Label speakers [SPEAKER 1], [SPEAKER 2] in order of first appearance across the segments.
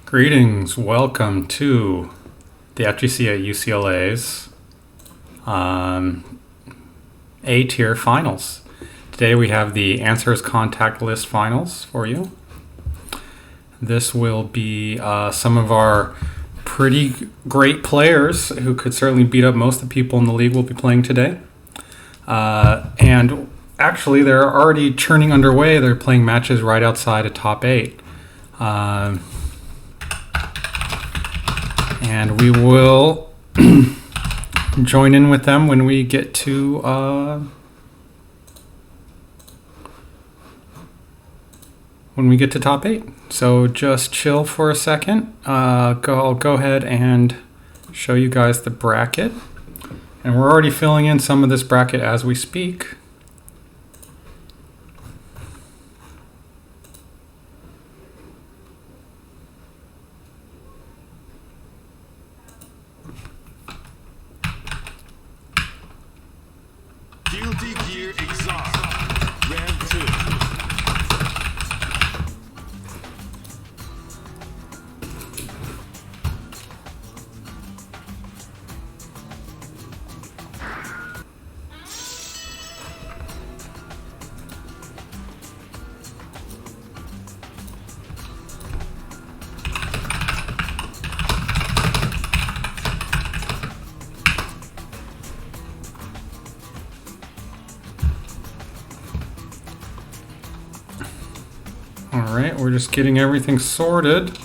[SPEAKER 1] Greetings, welcome to the FGC at UCLA's A-tier finals. Today we have the answers contact list finals for you. This will be some of our pretty great players who could certainly beat up most of the people in the league will be playing today. And actually they're already churning underway. They're playing matches right outside of top 8. And we will join in with them when we get to top 8. So just chill for a second. I'll go ahead and show you guys the bracket. And we're already filling in some of this bracket as we speak.
[SPEAKER 2] Guilty Gear Exhaust, round 2.
[SPEAKER 1] All right, we're just getting everything sorted.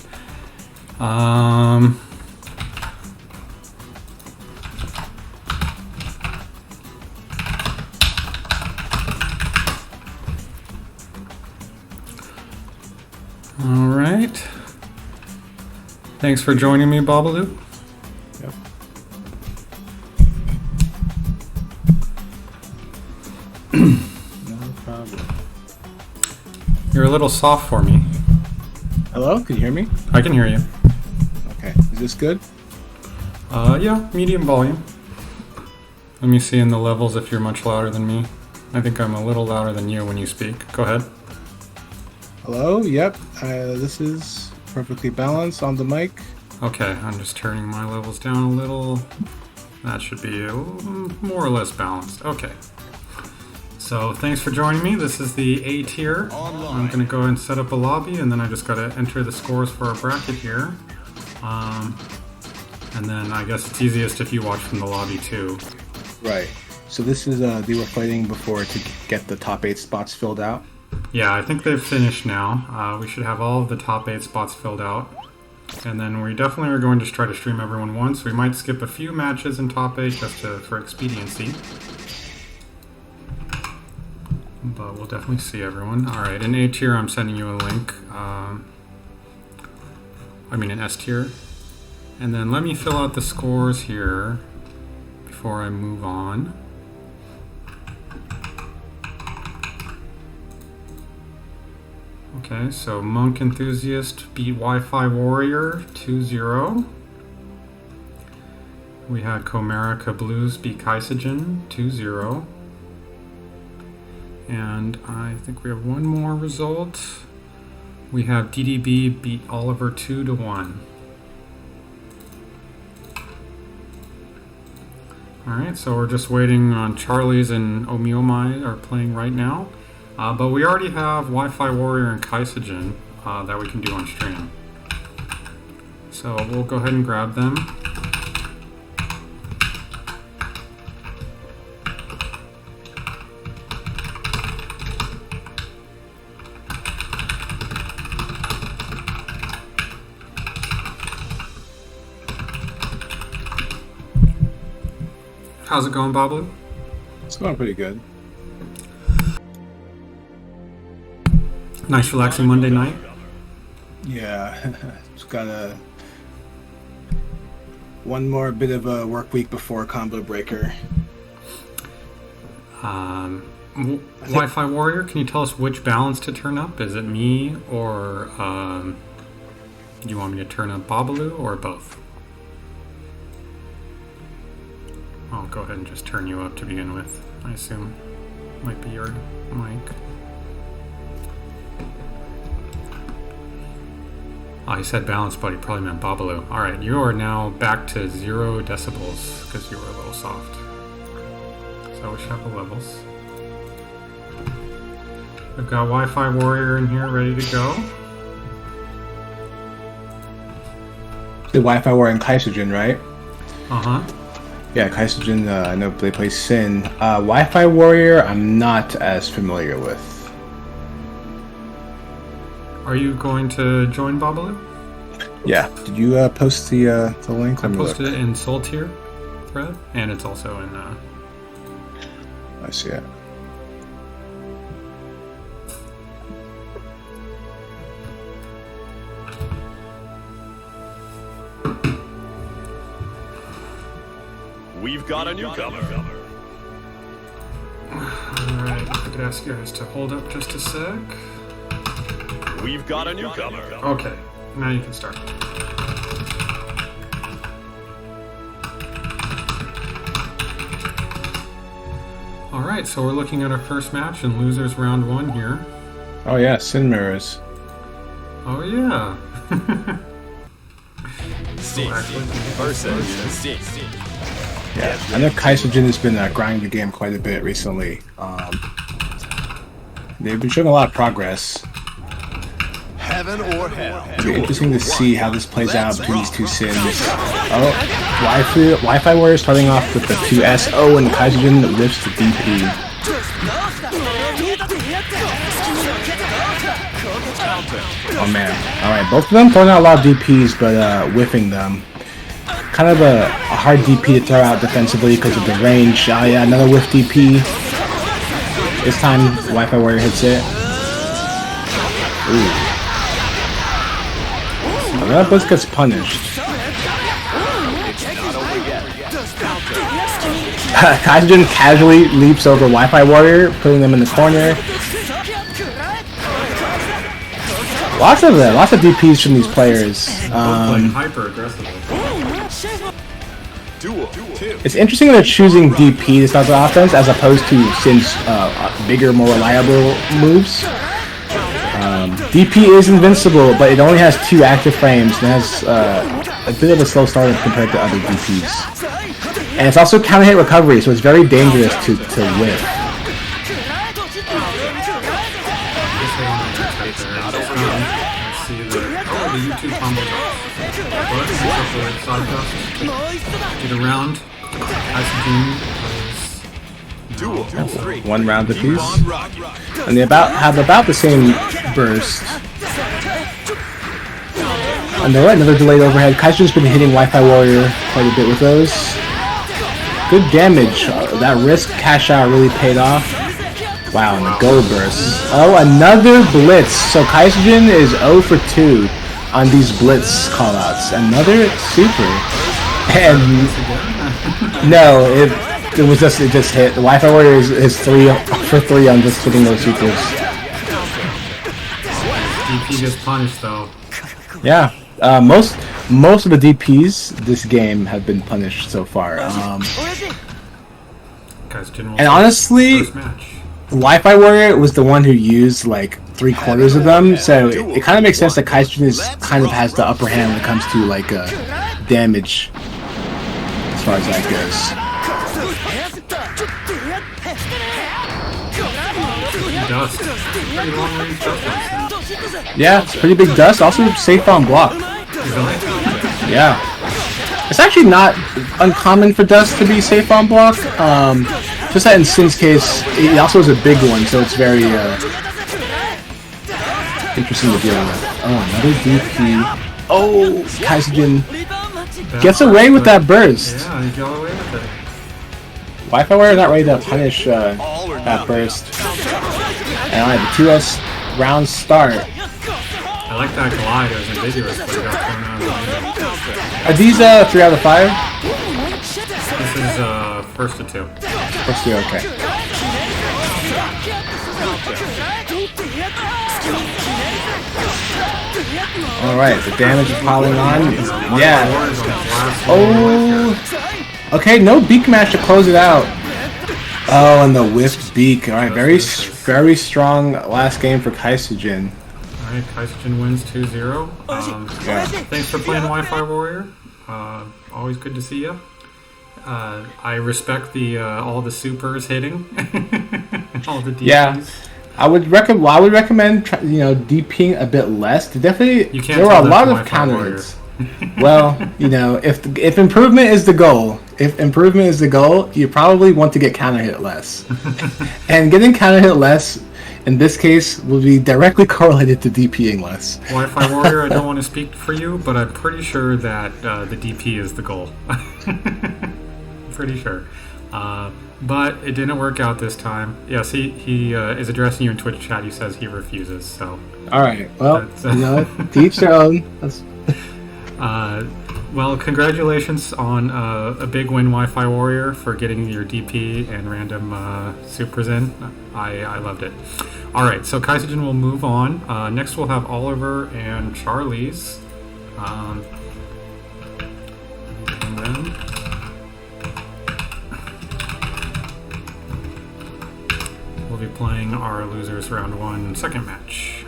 [SPEAKER 1] All right. Thanks for joining me, Babalu.
[SPEAKER 3] Yep. No problem.
[SPEAKER 1] You're a little soft for me.
[SPEAKER 3] Hello? Can you hear me?
[SPEAKER 1] I can hear you.
[SPEAKER 3] Okay. Is this good?
[SPEAKER 1] Yeah, medium volume. Let me see in the levels if you're much louder than me. I think I'm a little louder than you when you speak. Go ahead.
[SPEAKER 3] Hello? Yep. This is perfectly balanced on the mic.
[SPEAKER 1] Okay, I'm just turning my levels down a little. That should be more or less balanced. Okay. So thanks for joining me. This is the A tier. I'm going to go ahead and set up a lobby, and then I just got to enter the scores for our bracket here. And then I guess it's easiest if you watch from the lobby too.
[SPEAKER 3] Right. So this is, they were fighting before to get the top 8 spots filled out.
[SPEAKER 1] Yeah, I think they've finished now. We should have all of the top 8 spots filled out. And then we definitely are going to try to stream everyone once. We might skip a few matches in top 8 just for expediency. But we'll definitely see everyone. Alright, in A tier I'm sending you a link. In S tier. And then let me fill out the scores here before I move on. Okay, so Monk Enthusiast beat Wi-Fi Warrior 2-0. We had Comerica Blues beat Kaisagen 2-0. And I think we have one more result. We have DDB beat Oliver 2-1. Alright, so we're just waiting on Charlie's and Omiomai are playing right now. But we already have Wi-Fi Warrior and Kaisagen that we can do on stream. So we'll go ahead and grab them. How's it going, Babalu?
[SPEAKER 3] It's going pretty good.
[SPEAKER 1] Nice relaxing Monday night.
[SPEAKER 3] Yeah. Just got one more bit of a work week before Combo Breaker.
[SPEAKER 1] Wi-Fi Warrior, can you tell us which balance to turn up? Is it me or do you want me to turn up Babalu or both? I'll go ahead and just turn you up to begin with. I assume might be your mic. Oh, he said balanced, but he probably meant Babalu. Alright, you are now back to 0 decibels because you were a little soft. So we shuffle levels. We've got Wi-Fi Warrior in here ready to go.
[SPEAKER 3] The Wi-Fi Warrior and Kaisogen, right?
[SPEAKER 1] Uh-huh.
[SPEAKER 3] Yeah, Kaisogen, I know they play Sin. Wi-Fi Warrior, I'm not as familiar with.
[SPEAKER 1] Are you going to join Babalu?
[SPEAKER 3] Yeah. Did you post the link?
[SPEAKER 1] I posted it in Soul Tier thread, and it's also in...
[SPEAKER 3] I see it.
[SPEAKER 2] We've got a newcomer.
[SPEAKER 1] Alright, if I could ask you guys to hold up just a sec.
[SPEAKER 2] We've got a newcomer.
[SPEAKER 1] Okay, now you can start. Alright, so we're looking at our first match in Losers Round 1 here.
[SPEAKER 3] Oh yeah, Sin Mirrors.
[SPEAKER 1] Oh yeah!
[SPEAKER 3] Yeah, I know Kaisogen has been grinding the game quite a bit recently. They've been showing a lot of progress.
[SPEAKER 2] Heaven or hell.
[SPEAKER 3] It'll be interesting to see how this plays out between these two Sins. Oh, Wi-Fi Warrior starting off with the 2S. Oh, and Kaisogen lifts the DP. Oh man. Alright, both of them throwing out a lot of DPs, but whiffing them. Kind of a hard DP to throw out defensively because of the range. Oh yeah, another whiff DP. This time, Wi-Fi Warrior hits it. Ooh. Oh, that Blitz gets punished. Kaisogen casually leaps over Wi-Fi Warrior, putting them in the corner. Lots of DPs from these players.
[SPEAKER 1] Playing hyper aggressively.
[SPEAKER 3] It's interesting that they're choosing DP to start the offense as opposed to Sin's bigger, more reliable moves. DP is invincible, but it only has 2 active frames and has a bit of a slow start compared to other DPs. And it's also counter hit recovery, so it's very dangerous to whiff.
[SPEAKER 1] Get around.
[SPEAKER 3] One round apiece. And they have about the same burst. And another delayed overhead. Kaiser's been hitting Wi-Fi Warrior quite a bit with those. Good damage. That risk cash out really paid off. Wow, and the go burst. Oh, another blitz. So Kaisergen is 0 for 2 on these blitz callouts. Another super. And no, it just hit. The Wi-Fi Warrior is 3 for 3 on just hitting those supers.
[SPEAKER 1] DP gets punished though.
[SPEAKER 3] Yeah, most of the DPs this game have been punished so far. And honestly, Wi-Fi Warrior was the one who used like 3/4 of them, so it kind of makes sense that Kaizen kind of has the upper hand when it comes to like damage, as far as that goes.
[SPEAKER 1] Dust. Pretty long range dust.
[SPEAKER 3] Yeah, it's pretty big dust. Also safe on block. Yeah. It's actually not uncommon for dust to be safe on block. Just that in Sin's case, it also is a big one, so it's very interesting to deal with. Oh, another DP. Oh, Kaizen gets away with that burst.
[SPEAKER 1] Yeah, he got away with it.
[SPEAKER 3] Wi-Fi Warrior not ready to punish that burst. And I have a 2S round start.
[SPEAKER 1] I like that glide. It was ambiguous, but it got thrown out of the way.
[SPEAKER 3] Are these 3 out of 5?
[SPEAKER 1] This is first to 2.
[SPEAKER 3] First 2, okay. Alright, the damage is piling on. Yeah. Oh. Okay, no beak match to close it out. Oh, and the whiffed beak. Alright, very strong last game for Kaisogen.
[SPEAKER 1] Alright, Kaiserjin wins 2-0. Thanks for playing Wi-Fi Warrior. Always good to see you. I respect the all the supers hitting, all the DPs.
[SPEAKER 3] Yeah, I would recommend DPing a bit less. Definitely, there were a lot of counter hits. Well, if improvement is the goal, you probably want to get counter hit less. And getting counter hit less, in this case, will be directly correlated to DPing less.
[SPEAKER 1] Wi-Fi Warrior, I don't want to speak for you, but I'm pretty sure that the DP is the goal. Pretty sure. But it didn't work out this time. Yes, he is addressing you in Twitch chat. He says he refuses, so...
[SPEAKER 3] Alright, well, to each their own.
[SPEAKER 1] Well, congratulations on a big win, Wi-Fi Warrior, for getting your DP and random supers in. I loved it. Alright, so Kaiserjin will move on. Next we'll have Oliver and Charlie's. And then... we'll be playing our losers round 1 second match.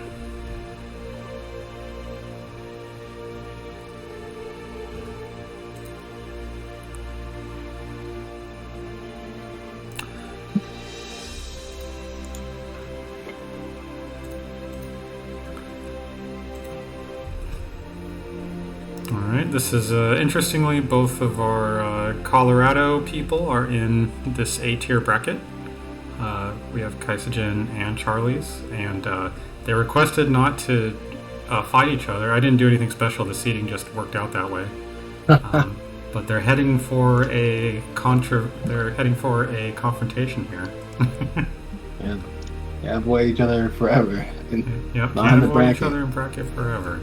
[SPEAKER 1] Alright, this is interestingly, both of our Colorado people are in this A-tier bracket. We have Kaiserjin and Charlie's, and they requested not to fight each other. I didn't do anything special. The seating just worked out that way. But they're heading for a confrontation here.
[SPEAKER 3] Yeah, avoid each other forever.
[SPEAKER 1] Yep, can't avoid each other in bracket forever.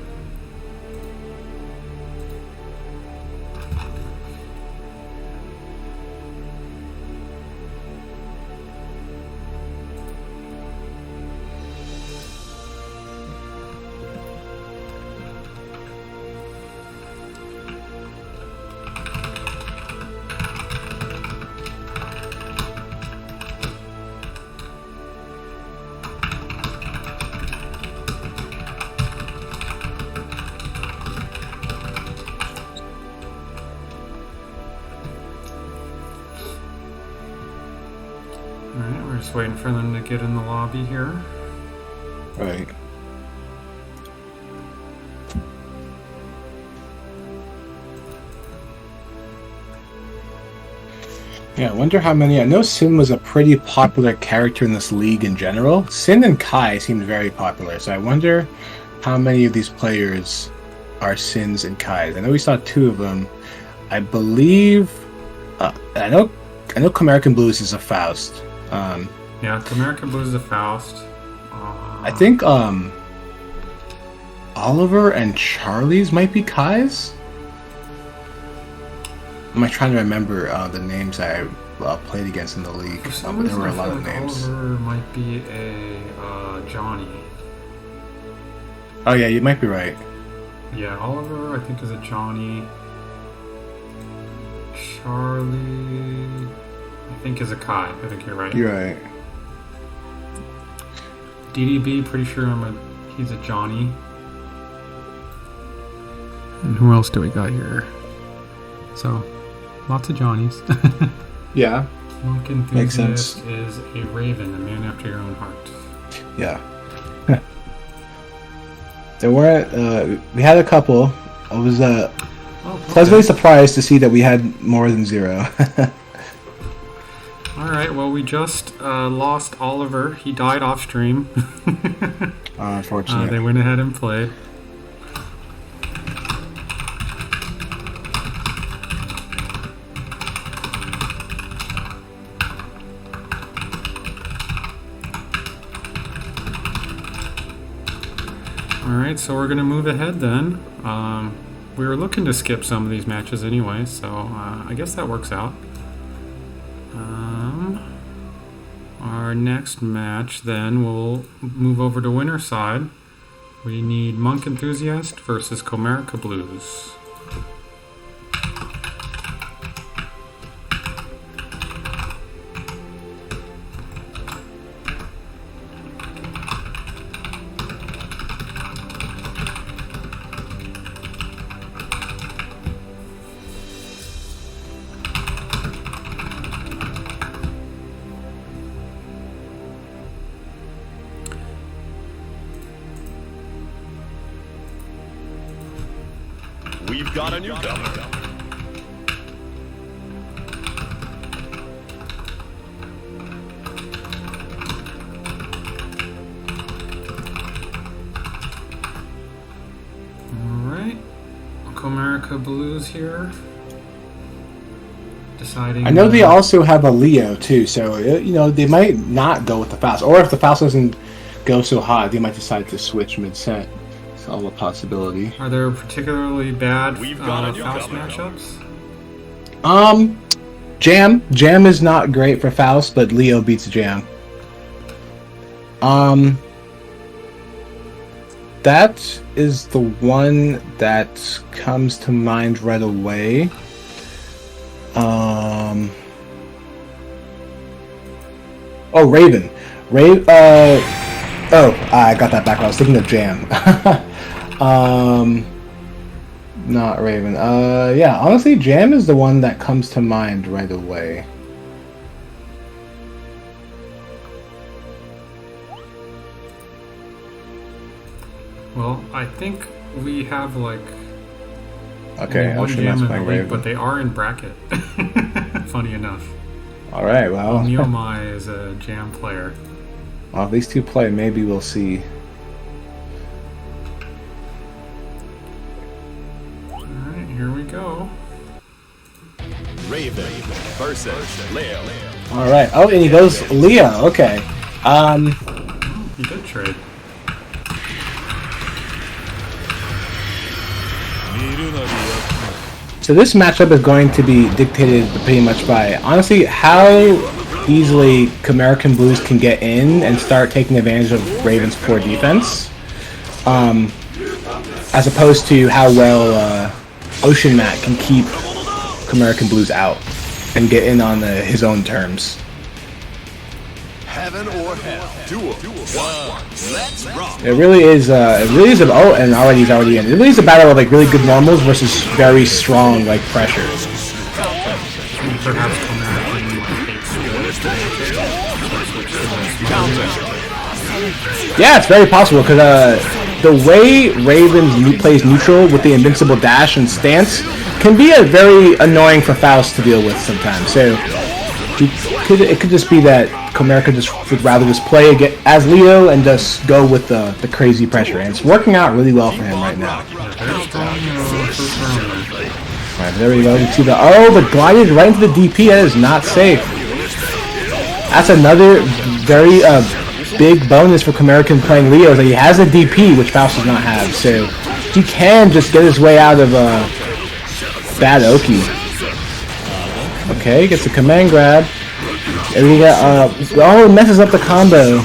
[SPEAKER 1] Alright, we're just waiting for them to get in the lobby here.
[SPEAKER 3] Right. Yeah, I wonder how many... I know Sin was a pretty popular character in this league in general. Sin and Kai seemed very popular, so I wonder how many of these players are Sins and Kais. I know we saw 2 of them. I believe... I know American Blues is a Faust.
[SPEAKER 1] Yeah, American Blues is a Faust.
[SPEAKER 3] I think Oliver and Charlie's might be Kai's. I'm trying to remember the names I played against in the league. But there were a lot of names.
[SPEAKER 1] Oliver might be a Johnny.
[SPEAKER 3] Oh yeah, you might be right.
[SPEAKER 1] Yeah, Oliver I think is a Johnny. Charlie I think is a Kai. I think you're right.
[SPEAKER 3] You're right.
[SPEAKER 1] DDB, pretty sure he's a Johnny. And who else do we got here? So, lots of Johnnies.
[SPEAKER 3] Yeah.
[SPEAKER 1] Monk Enthusiast is a Raven, a man after your own heart.
[SPEAKER 3] Yeah. There weren't. We had a couple. I was pleasantly surprised to see that we had more than 0.
[SPEAKER 1] Alright, well, we just lost Oliver. He died off stream.
[SPEAKER 3] Unfortunately.
[SPEAKER 1] They went ahead and played. Alright, so we're going to move ahead then. We were looking to skip some of these matches anyway, so I guess that works out. Our next match then, we'll move over to winner side. We need Monk Enthusiast versus Comerica Blues.
[SPEAKER 2] We've got a newcomer.
[SPEAKER 1] Alright. Comerica Blues here. Deciding.
[SPEAKER 3] I know they also have a Leo too, so you know they might not go with the Faust, or if the Faust doesn't go so hot, they might decide to switch mid-set. It's all a possibility.
[SPEAKER 1] Are there particularly bad
[SPEAKER 2] We've got a
[SPEAKER 1] Faust
[SPEAKER 2] newcomer.
[SPEAKER 1] matchups?
[SPEAKER 3] Jam is not great for Faust, but Leo beats Jam. That is the one that comes to mind right away. Oh, Raven. I got that back. I was thinking of Jam. Not Raven. Yeah, honestly, Jam is the one that comes to mind right away.
[SPEAKER 1] Well, I think we have like
[SPEAKER 3] Okay,
[SPEAKER 1] one
[SPEAKER 3] Ocean
[SPEAKER 1] Jam
[SPEAKER 3] Mask
[SPEAKER 1] in the
[SPEAKER 3] playing
[SPEAKER 1] league,
[SPEAKER 3] Raven.
[SPEAKER 1] but they are in bracket. Funny enough.
[SPEAKER 3] Alright, well,
[SPEAKER 1] Neomai is a Jam player.
[SPEAKER 3] if these two play, maybe we'll see.
[SPEAKER 1] Alright, here we go.
[SPEAKER 2] Raven versus Leo.
[SPEAKER 3] Alright, oh, and he goes Leo, okay.
[SPEAKER 1] He did trade.
[SPEAKER 3] So this matchup is going to be dictated pretty much by, honestly, how easily American Blues can get in and start taking advantage of Raven's poor defense, as opposed to how well Ocean Matt can keep American Blues out and get in on his own terms.
[SPEAKER 2] Heaven or hell. Duel. One. Let's rock.
[SPEAKER 3] It really is. Oh, and he's already in. It really is a battle of like really good normals versus very strong like pressure.
[SPEAKER 1] Perhaps
[SPEAKER 3] Yeah, it's very possible because the way Raven plays neutral with the invincible dash and stance can be a very annoying for Faust to deal with sometimes. So it could just be that Comerica would rather just play as Leo and just go with the crazy pressure, and it's working out really well for him right now. Alright, there we go. You can see the glided right into the DP. That is not safe. That's another very big bonus for Comerica playing Leo, is that he has a DP, which Faust does not have. So he can just get his way out of bad Oki. Okay, gets a command grab. And we got, it messes up the combo.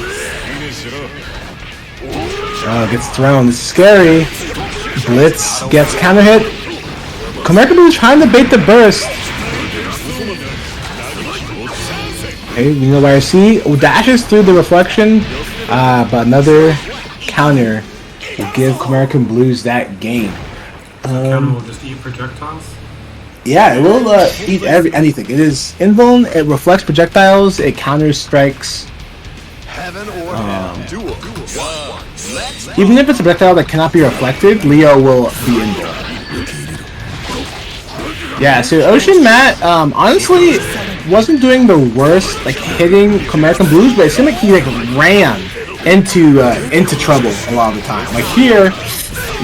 [SPEAKER 3] Oh, gets thrown. This is scary. Blitz gets counter hit. Comerica is trying to bait the burst. Okay, you know where I see. Dashes through the reflection. But another counter will give Comerica Blues that game.
[SPEAKER 1] Counter will just eat projectiles?
[SPEAKER 3] Yeah, it will eat anything. It is invuln, it reflects projectiles, it counters strikes.
[SPEAKER 2] Heaven or hell. Duel. One. Let's
[SPEAKER 3] Even if it's a projectile that cannot be reflected, Leo will be invuln. Yeah, so Ocean Matt, honestly, wasn't doing the worst, like hitting Comerica Blues, but it seemed like he like ran into trouble a lot of the time. Like here,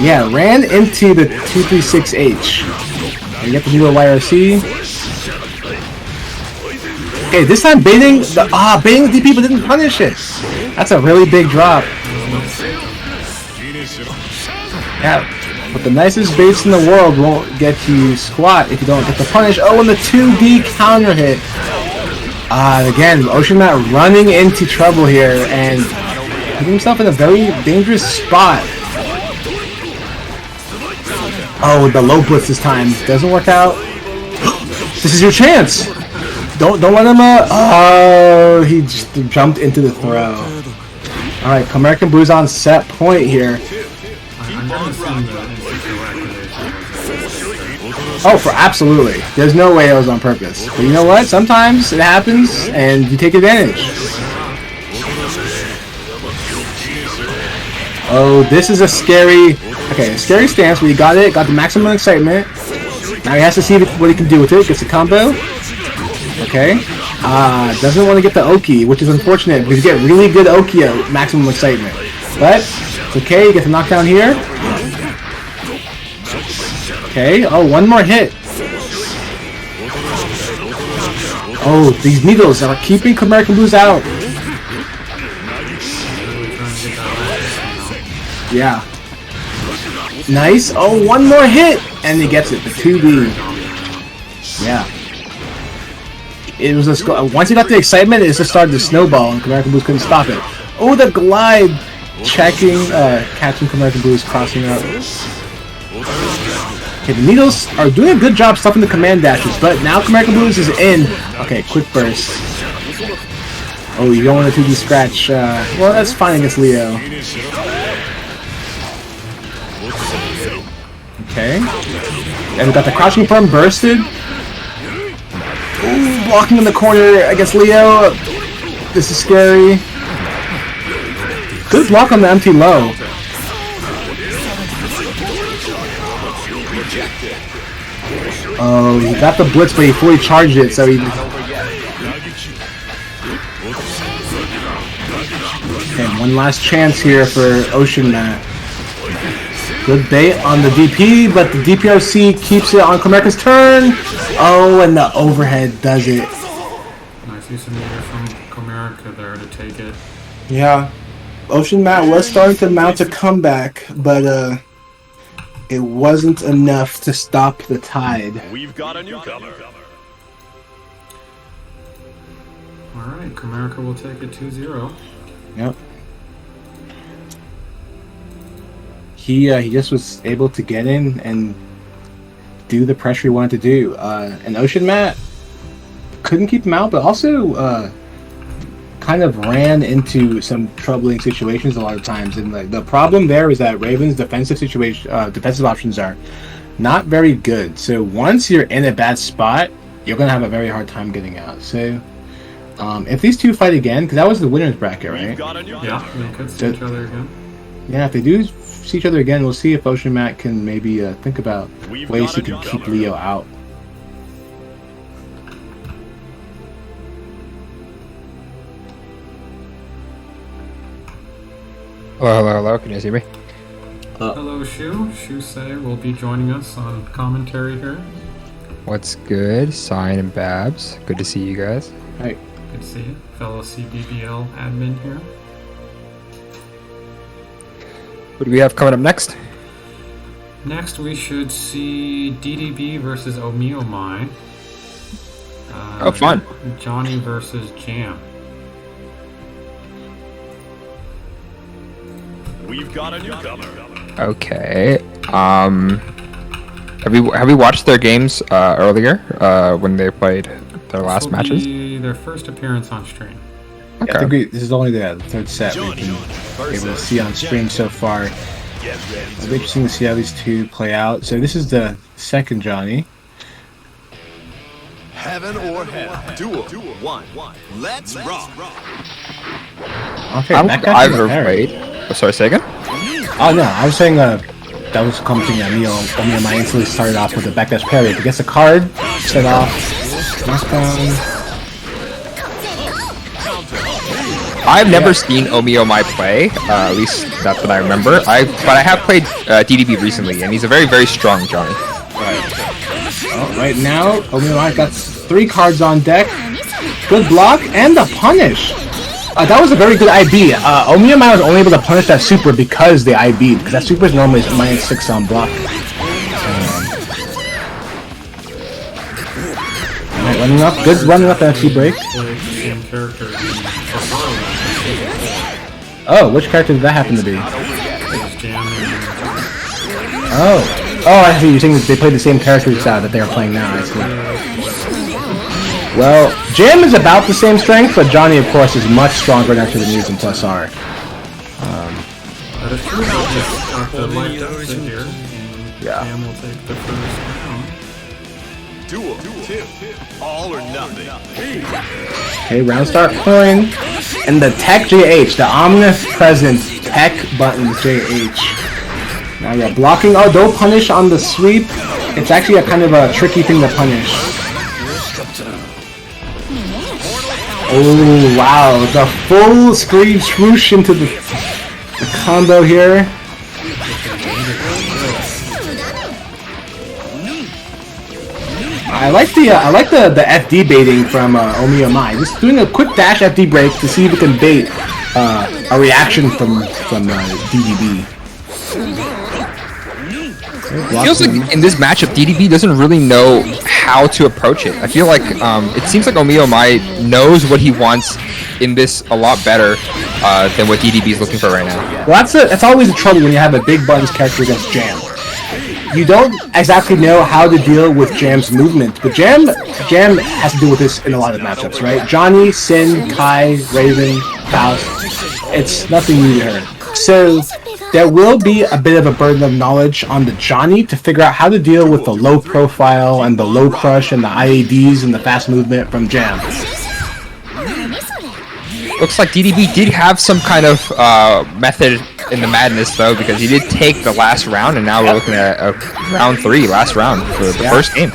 [SPEAKER 3] yeah, ran into the 236H. You get the new YRC. Okay, this time baiting the DP but didn't punish it. That's a really big drop. Yeah, but the nicest baits in the world won't get you squat if you don't get the punish. Oh, and the 2D counter hit. Again, Ocean Matt running into trouble here and putting himself in a very dangerous spot. Oh, the low blitz this time doesn't work out. This is your chance. Don't let him. Oh, he just jumped into the throw. All right, Comerica Blues on set point here. Oh, for absolutely. There's no way it was on purpose. But you know what? Sometimes it happens, and you take advantage. Oh, this is a scary... Okay, a scary stance, but he got it. Got the maximum excitement. Now he has to see what he can do with it. Gets a combo. Okay. Doesn't want to get the Oki, which is unfortunate because you get really good Oki at maximum excitement. But, it's okay. He gets a knockdown here. Okay. Oh, one more hit. Oh, these needles are keeping American Blues out. Yeah. Nice. Oh, one more hit. And he gets it. The 2D. Yeah. It was a once he got the excitement, it just started to snowball, and American Blues couldn't stop it. Oh, the glide, checking, catching American Blues, crossing up. Okay, the needles are doing a good job stopping the command dashes, but now American Blues is in. Okay, quick burst. Oh, you don't want to 2D scratch. Well, that's fine against Leo. Okay, and we got the crouching firm bursted. Ooh, blocking in the corner against Leo. This is scary. Good block on the empty low. Oh, he got the blitz, but he fully charged it, so he... Okay, one last chance here for Ocean Mat. Good bait on the DP, but the DPRC keeps it on Comerica's turn. Oh, and the overhead does it.
[SPEAKER 1] Nice use of meter from Comerica there to take it.
[SPEAKER 3] Yeah, Ocean Mat was starting to mount a comeback, but it wasn't enough to stop the tide.
[SPEAKER 2] We've got a newcomer.
[SPEAKER 1] Alright, Comerica will take it 2-0.
[SPEAKER 3] Yep. He just was able to get in and do the pressure he wanted to do. And Ocean Mat couldn't keep him out, but also kind of ran into some troubling situations a lot of times. And the problem there is that Raven's defensive options are not very good. So once you're in a bad spot, you're gonna have a very hard time getting out. So if these two fight again, because that was the winner's bracket, right?
[SPEAKER 1] Yeah, they could see each other again.
[SPEAKER 3] Yeah, if they do see each other again, we'll see if Ocean Mat can maybe think about ways he can keep Leo out.
[SPEAKER 4] Hello, can you guys hear me?
[SPEAKER 1] Hello, Shu. Shu Say will be joining us on commentary here.
[SPEAKER 4] What's good? Sign and Babs. Good to see you guys.
[SPEAKER 3] Hi.
[SPEAKER 1] Good to see you. Fellow CBBL admin here.
[SPEAKER 4] What do we have coming up next?
[SPEAKER 1] Next, we should see DDB versus Omiomai.
[SPEAKER 4] Oh, fun.
[SPEAKER 1] Johnny versus Jam.
[SPEAKER 2] We've got a newcomer.
[SPEAKER 4] Okay. Have we watched their games earlier when they played their last matches?
[SPEAKER 1] This will be their first appearance on stream.
[SPEAKER 3] Yeah, I think this is only the third set we've been able to see on stream so far. It'll be interesting to see how these two play out. So this is the second Johnny.
[SPEAKER 2] Heaven or hell. Duel. 1. Let's rock.
[SPEAKER 3] Okay,
[SPEAKER 4] I've never played. Oh, sorry, say again?
[SPEAKER 3] Oh no, I was saying that was commenting that Omiomai instantly started off with a backdash parry. If he gets a card, set off, knockdown.
[SPEAKER 4] I've never seen Omiomai play, at least that's what I remember. But I have played DDB recently, and he's a very, very strong Johnny.
[SPEAKER 3] Right. Right now, Omiomai got 3 cards on deck. Good block and a punish. That was a very good IB. Omiomai was only able to punish that super because they IB'd, because that super is normally -6 on block. Alright, running up. Good running up that FT break. Oh, which character did that happen to be? Oh, I see. You're saying that they played the same characters that they are playing now. I see. Well, Jam is about the same strength, but Johnny, of course, is much stronger next to the using plus R.
[SPEAKER 1] Yeah. Jam will take the first round.
[SPEAKER 2] Duel 2. All or nothing.
[SPEAKER 3] Okay, round start coin. And the tech JH, the omnipresent tech buttons JH. Now you're blocking. Oh, don't punish on the sweep. It's actually a kind of a tricky thing to punish. Oh, wow. The full screen swoosh into the combo here. I like the FD baiting from Omi Mai. Just doing a quick dash FD break to see if we can bait a reaction from DDB.
[SPEAKER 4] It feels like in this matchup, DDB doesn't really know how to approach it. I feel like it seems like Omi Mai knows what he wants in this a lot better than what DDB is looking for right now.
[SPEAKER 3] Well, that's always a trouble when you have a big buttons character against Jam. You don't exactly know how to deal with Jam's movement, but Jam has to deal with this in a lot of matchups, right? Johnny, Sin, Kai, Raven, Faust, it's nothing new to her. So there will be a bit of a burden of knowledge on the Johnny to figure out how to deal with the low profile and the low crush and the IADs and the fast movement from Jam.
[SPEAKER 4] Looks like DDB did have some kind of method in the madness though, because he did take the last round, and now we're looking at a round 3, last round for the first game.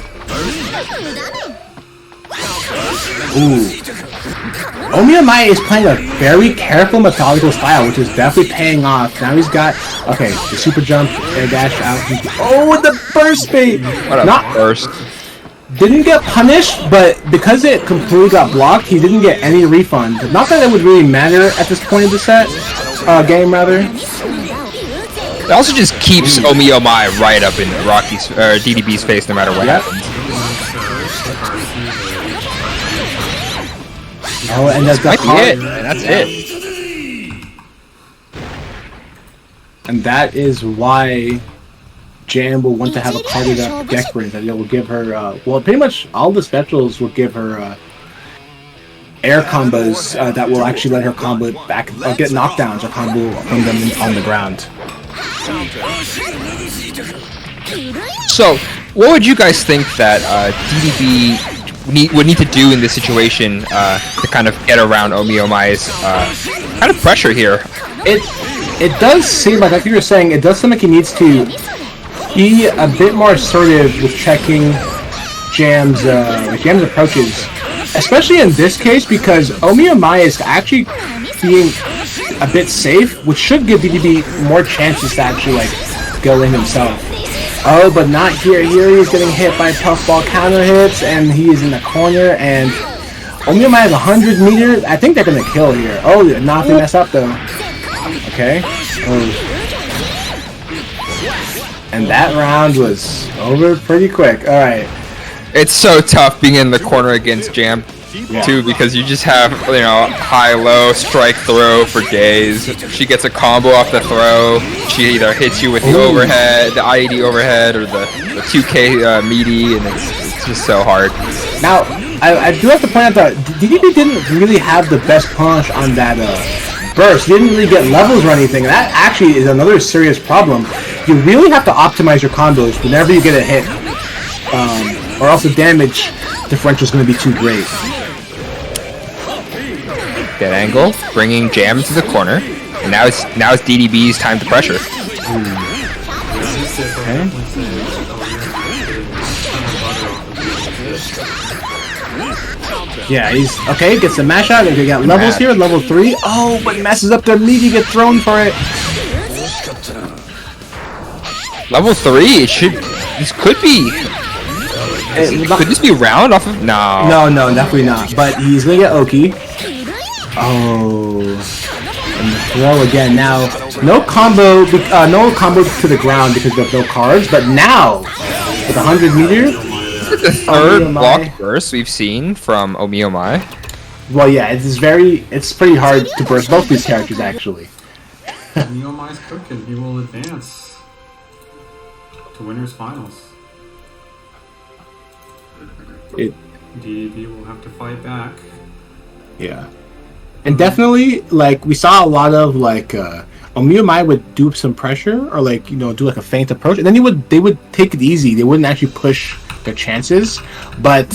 [SPEAKER 3] Ooh. Omi Mai is playing a very careful, methodical style, which is definitely paying off. Now he's got, okay, the super jump, air dash out. Oh, the burst bait!
[SPEAKER 4] What a burst.
[SPEAKER 3] Didn't get punished, but because it completely got blocked, he didn't get any refund. Not that it would really matter at this point of the set, game rather.
[SPEAKER 4] It also just keeps Omi Mai right up in Rocky's or DDB's face no matter what happens.
[SPEAKER 3] Oh, and that's
[SPEAKER 4] it. And that's it.
[SPEAKER 3] And that is why Jam will want to have a carded up deck brain that will give her, well, pretty much all the specials will give her air combos that will actually let her combo back, get knockdowns or combo from them on the ground.
[SPEAKER 4] So, what would you guys think that DDB would need to do in this situation to kind of get around Omi Mai's kind of pressure here?
[SPEAKER 3] It does seem like you were saying, it does seem like he needs to be a bit more assertive with checking Jam's approaches, especially in this case because Omi Mai is actually being a bit safe, which should give DDB more chances to actually like go in himself. Oh, but not here. Here he's getting hit by puffball counter hits, and he is in the corner. And Omi Mai has 100 meters. I think they're gonna kill here. Oh, not to mess up though. Okay. Oh. And that round was over pretty quick. All right.
[SPEAKER 4] It's so tough being in the corner against Jam, too, because you just have, you know, high-low strike throw for days. She gets a combo off the throw. She either hits you with the overhead, the IED overhead, or the 2K meaty, and it's just so hard.
[SPEAKER 3] Now, I do have to point out that DDB didn't really have the best punch on that burst. He didn't really get levels or anything. That actually is another serious problem. You really have to optimize your combos whenever you get a hit, or else the damage differential is going to be too great.
[SPEAKER 4] That angle, bringing Jam to the corner, and now it's DDB's time to pressure.
[SPEAKER 3] Okay. Yeah, he's okay. Gets the mash out. They got levels here, level 3. Oh, but messes up their meat. You get thrown for it.
[SPEAKER 4] Level 3. It should. This could be. Could this be round off of? No.
[SPEAKER 3] No, definitely not. But he's gonna get Oki. Oh, and the throw again. Now, no combo to the ground because of no cards. But now, with 100 meters.
[SPEAKER 4] The third block burst we've seen from Omi Mai.
[SPEAKER 3] Well, yeah, it's pretty hard to burst both these characters actually.
[SPEAKER 1] Omi Mai's cooking. He will advance to winners finals. DDB will have to fight back.
[SPEAKER 3] Yeah, and definitely, like we saw a lot of like Omi Mai would do some pressure or like do like a feint approach, and then they would take it easy. They wouldn't actually push their chances, but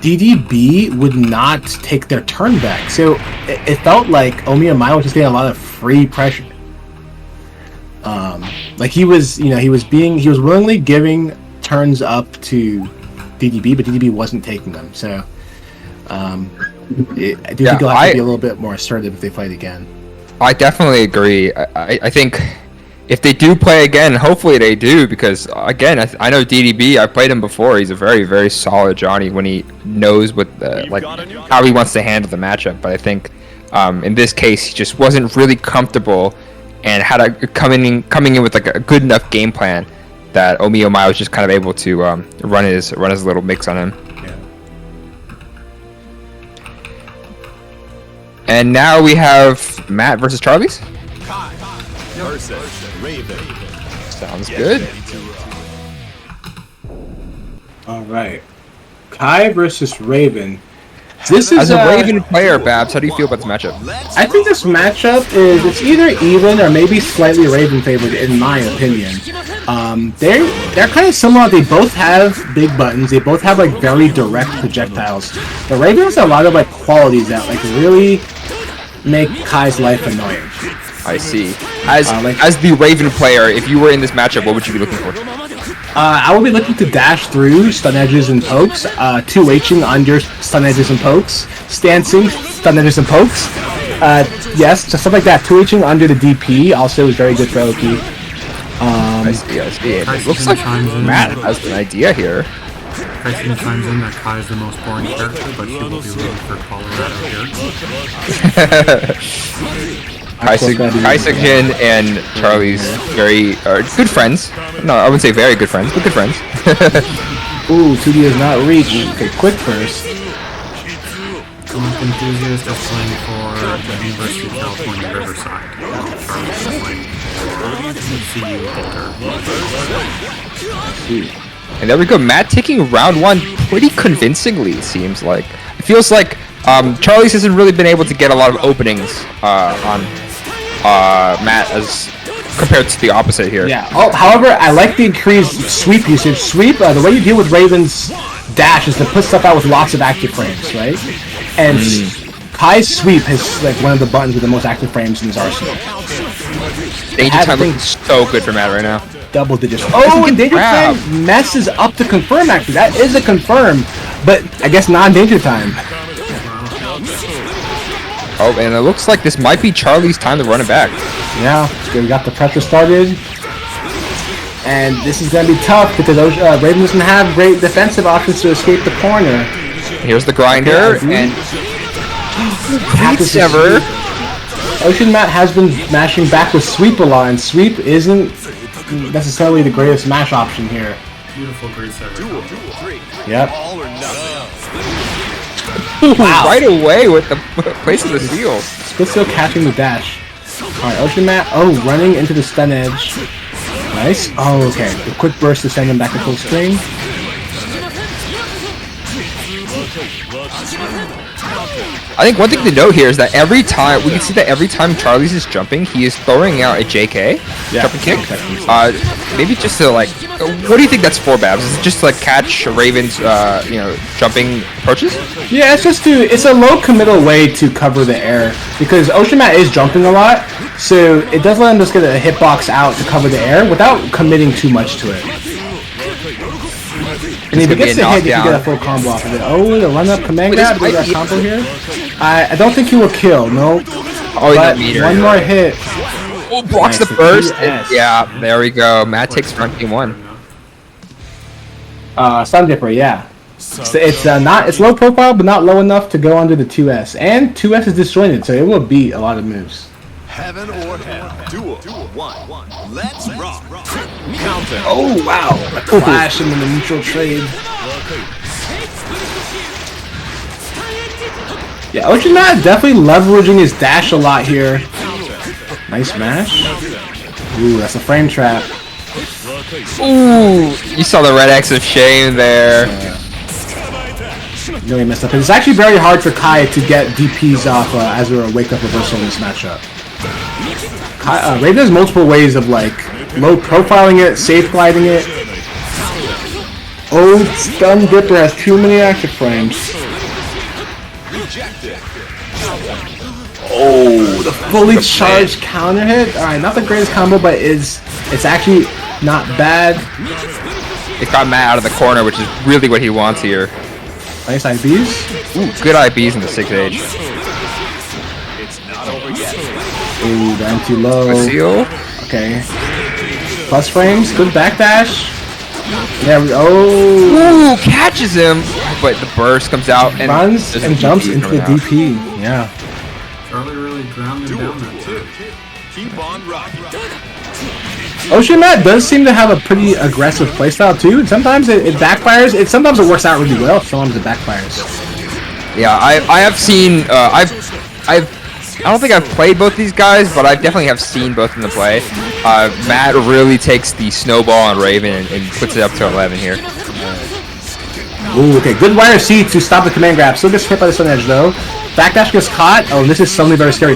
[SPEAKER 3] DDB would not take their turn back. So it felt like Omiya was just getting a lot of free pressure. Like he was willingly giving turns up to DDB, but DDB wasn't taking them. So I do think he'll have to be a little bit more assertive if they fight again.
[SPEAKER 4] I definitely agree. I think if they do play again, hopefully they do, because again, I know DDB. I played him before. He's a very, very solid Johnny when he knows what how he wants to handle the matchup. But I think in this case, he just wasn't really comfortable and had a coming in with like a good enough game plan that Omiya was just kind of able to run his little mix on him. And now we have Matt versus Charlie's. Sounds good.
[SPEAKER 3] All right, Kai versus Raven. This is
[SPEAKER 4] as a Raven player, Babs, how do you feel about this matchup?
[SPEAKER 3] I think this matchup it's either even or maybe slightly Raven favored in my opinion. They're kind of similar. They both have big buttons. They both have like very direct projectiles. The Raven has a lot of like qualities that like really make Kai's life annoying.
[SPEAKER 4] I see. As the Raven player, if you were in this matchup, what would you be looking for?
[SPEAKER 3] I would be looking to dash through stun edges and pokes, 2H'ing under stun edges and pokes, stancing stun edges and pokes. Yes, just stuff like that. 2H'ing under the DP also is very good for Oki.
[SPEAKER 4] I see. It looks like Matt has an idea here.
[SPEAKER 1] Tyson chimes in that Kai is the most boring character, but she will be rooting for Colorado here.
[SPEAKER 4] Kaisek-jin and Charlie's very good friends. No, I wouldn't say very good friends, but good friends.
[SPEAKER 3] Ooh, 2D does not reach. Okay, quick first.
[SPEAKER 1] Comic enthusiast is playing for the University of California, Riverside. Charlie's playing for CU Boulder.
[SPEAKER 4] And there we go, Matt taking round one pretty convincingly, it seems like. It feels like Charlie's hasn't really been able to get a lot of openings on Matt as compared to the opposite here.
[SPEAKER 3] Yeah. Oh, however, I like the increased sweep usage. Sweep, the way you deal with Raven's dash is to put stuff out with lots of active frames, right? And Kai's sweep is like one of the buttons with the most active frames in his arsenal.
[SPEAKER 4] Danger time looks so good for Matt right now.
[SPEAKER 3] Double digits. Oh, and Danger Time messes up the confirm actually. That is a confirm, but I guess non-Danger Time.
[SPEAKER 4] Oh, and it looks like this might be Charlie's time to run it back.
[SPEAKER 3] Yeah, we got the pressure started. And this is going to be tough because Raven doesn't have great defensive options to escape the corner.
[SPEAKER 4] Here's the grinder, and Sever.
[SPEAKER 3] Ocean Matt has been mashing back with Sweep a lot, and Sweep isn't necessarily the greatest mash option here.
[SPEAKER 1] Beautiful great sever.
[SPEAKER 3] Yep.
[SPEAKER 4] Wow. Right away with the place of the seal.
[SPEAKER 3] Split Seal catching the dash. Alright, Ocean Matt, running into the stun edge. Nice. Oh, okay. The quick burst to send him back to full screen.
[SPEAKER 4] I think one thing to note here is that every time, we can see that every time Charlie's is jumping, he is throwing out a JK, jumping kick. Maybe just to like, what do you think that's for, Babs? Is it just to like catch Raven's, jumping approaches?
[SPEAKER 3] Yeah, it's a low committal way to cover the air because Ocean Matt is jumping a lot, so it does let him just get a hitbox out to cover the air without committing too much to it. And if he gets the hit, you can get a full combo off of it. Oh, the run-up command grab, do that combo here. I don't think he will kill, no.
[SPEAKER 4] Oh, but
[SPEAKER 3] one more hit.
[SPEAKER 4] Oh, blocks the burst. Yeah, there we go. Matt takes front game one.
[SPEAKER 3] Sun Dipper, yeah. It's low profile, but not low enough to go under the 2S. And 2S is disjointed, so it will beat a lot of moves.
[SPEAKER 2] Heaven or hell. Duel. 1. Let's rock. Countdown.
[SPEAKER 3] Oh, wow. A clash in the neutral trade. Yeah, Ocean Matt definitely leveraging his dash a lot here. Nice mash. Ooh, that's a frame trap.
[SPEAKER 4] Ooh, you saw the red X of shame there.
[SPEAKER 3] Really messed up. It's actually very hard for Kai to get DPs off as a wake-up reversal in this matchup. Raven has multiple ways of like low profiling it, safe gliding it. Oh, Stun Dipper has too many active frames. Oh, the fully charged counter hit. All right, not the greatest combo, but it's actually not bad.
[SPEAKER 4] It got Matt out of the corner, which is really what he wants here.
[SPEAKER 3] Nice IBs.
[SPEAKER 4] Ooh, good IBs in the 6H.
[SPEAKER 3] Ooh, down too low.
[SPEAKER 4] Good seal.
[SPEAKER 3] Okay. Plus frames. Good backdash. There we go. Oh.
[SPEAKER 4] Ooh, catches him, but the burst comes out and
[SPEAKER 3] Runs and jumps into the DP. Yeah.
[SPEAKER 1] Charlie really ground him down that time.
[SPEAKER 2] Keep on rocking.
[SPEAKER 3] Ocean Matt does seem to have a pretty aggressive playstyle too. And sometimes it backfires. Sometimes it works out really well. Sometimes it backfires.
[SPEAKER 4] Yeah, I have seen. I don't think I've played both these guys, but I definitely have seen both of them play. Matt really takes the snowball on Raven and puts it up to 11 here.
[SPEAKER 3] Ooh, okay. Good wire C to stop the command grab. Still gets hit by the Sun Edge though. Backdash gets caught. Oh, this is suddenly very scary.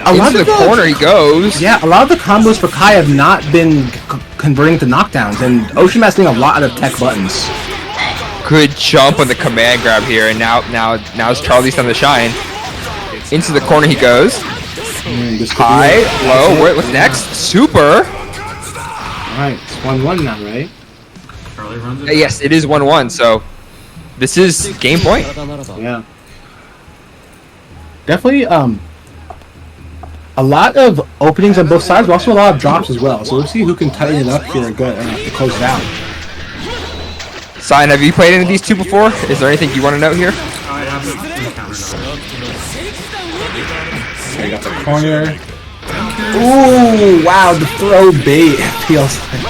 [SPEAKER 4] Into the corner he goes.
[SPEAKER 3] Yeah, a lot of the combos for Kai have not been converting to knockdowns, and Ocean Matt's doing a lot out of tech buttons.
[SPEAKER 4] Good jump on the command grab here, and now's Charlie's time to shine. Into the corner he goes. High, low, what's next? Super.
[SPEAKER 3] Alright, it's 1-1 now, right?
[SPEAKER 1] Charlie runs it.
[SPEAKER 4] Yes, it is 1-1, so this is game point.
[SPEAKER 3] Yeah. Definitely, a lot of openings on both sides, but also a lot of drops as well. So we'll see who can tighten it up here and to close it out.
[SPEAKER 4] Sign, have you played any of these two before? Is there anything you want to note here?
[SPEAKER 1] I haven't encountered
[SPEAKER 3] Okay, got the corner. Ooh, wow, the throw bait feels like.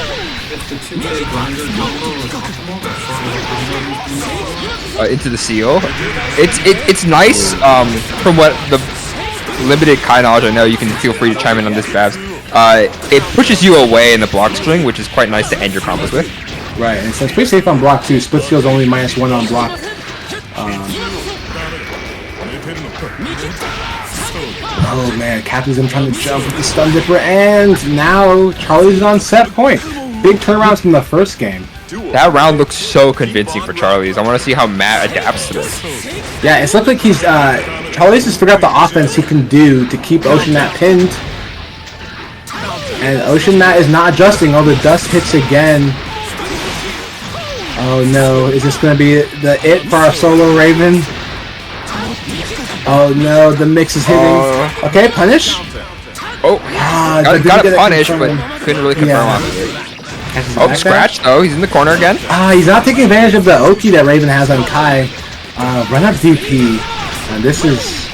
[SPEAKER 1] It's the 2K grinder combo.
[SPEAKER 4] Into the seal. It's nice. From what the limited Kai knowledge I know, you can feel free to chime in on this, Babs. It pushes you away in the block string, which is quite nice to end your combos with.
[SPEAKER 3] Right, and so it's pretty safe on block too. Split skill's only -1 on block. Oh man, Captain's him trying to jump with the Stun Dipper, and now Charlie's on set point. Big turnarounds from the first game.
[SPEAKER 4] That round looks so convincing for Charlie's. I want to see how Matt adapts to this.
[SPEAKER 3] Yeah, it's looked like he's Charlie's has figured out the offense he can do to keep Ocean Matt pinned. And Ocean Matt is not adjusting. Oh, the dust hits again. Oh no, is this gonna be the it for our solo Raven? Oh no, the mix is hitting. Okay, punish.
[SPEAKER 4] Oh, got a punish, but couldn't really confirm off of it. Oh, scratch though. He's in the corner again.
[SPEAKER 3] He's not taking advantage of the Oki that Raven has on Kai. Run up DP. And this is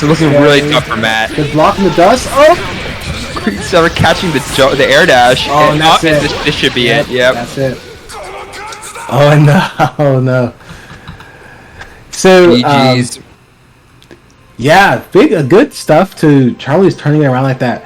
[SPEAKER 4] looking really tough for Matt.
[SPEAKER 3] Good block in the dust. Oh!
[SPEAKER 4] He's ever catching the air dash.
[SPEAKER 3] Oh, and that's it.
[SPEAKER 4] This should be it. Yep.
[SPEAKER 3] That's it. Oh no! Oh no! So,
[SPEAKER 4] GG's.
[SPEAKER 3] Yeah, good stuff to Charlie's turning it around like that.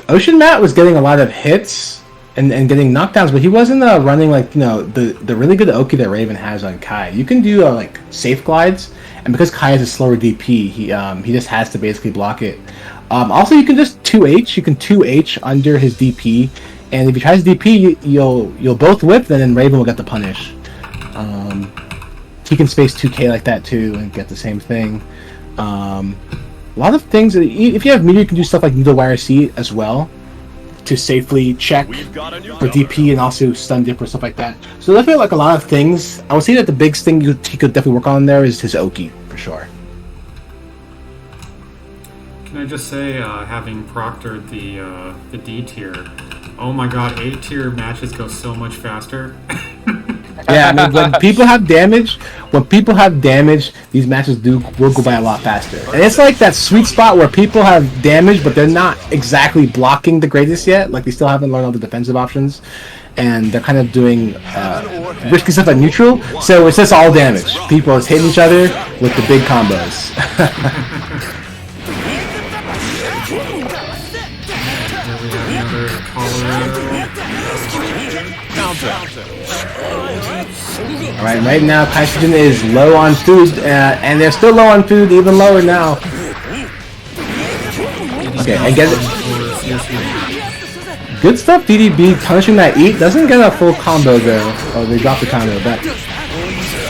[SPEAKER 3] Ocean Matt was getting a lot of hits and getting knockdowns, but he wasn't running like the really good Oki that Raven has on Kai. You can do like safe glides, and because Kai has a slower DP, he just has to basically block it. Also, you can just 2H. You can 2H under his DP, and if he tries DP, you'll both whip, then Raven will get the punish. He can space 2K like that too and get the same thing. A lot of things. If you have meter, you can do stuff like Needle Wire C as well to safely check for DP and also Stun Dip or stuff like that. So definitely like a lot of things. I would say that the biggest thing he could definitely work on there is his Oki for sure.
[SPEAKER 1] Can I just say, having proctored the D tier, oh my god, A tier matches go so much faster.
[SPEAKER 3] Yeah, I mean, when people have damage, these matches will go by a lot faster. And it's like that sweet spot where people have damage, but they're not exactly blocking the greatest yet. Like, they still haven't learned all the defensive options. And they're kind of doing risky stuff at neutral. So it's just all damage. People is hitting each other with the big combos. Alright, right now Kaisujin is low on food, and they're still low on food, even lower now. Okay, I get it. Good stuff, DDB punishing that eat. Doesn't get a full combo though. Oh, they dropped the combo, but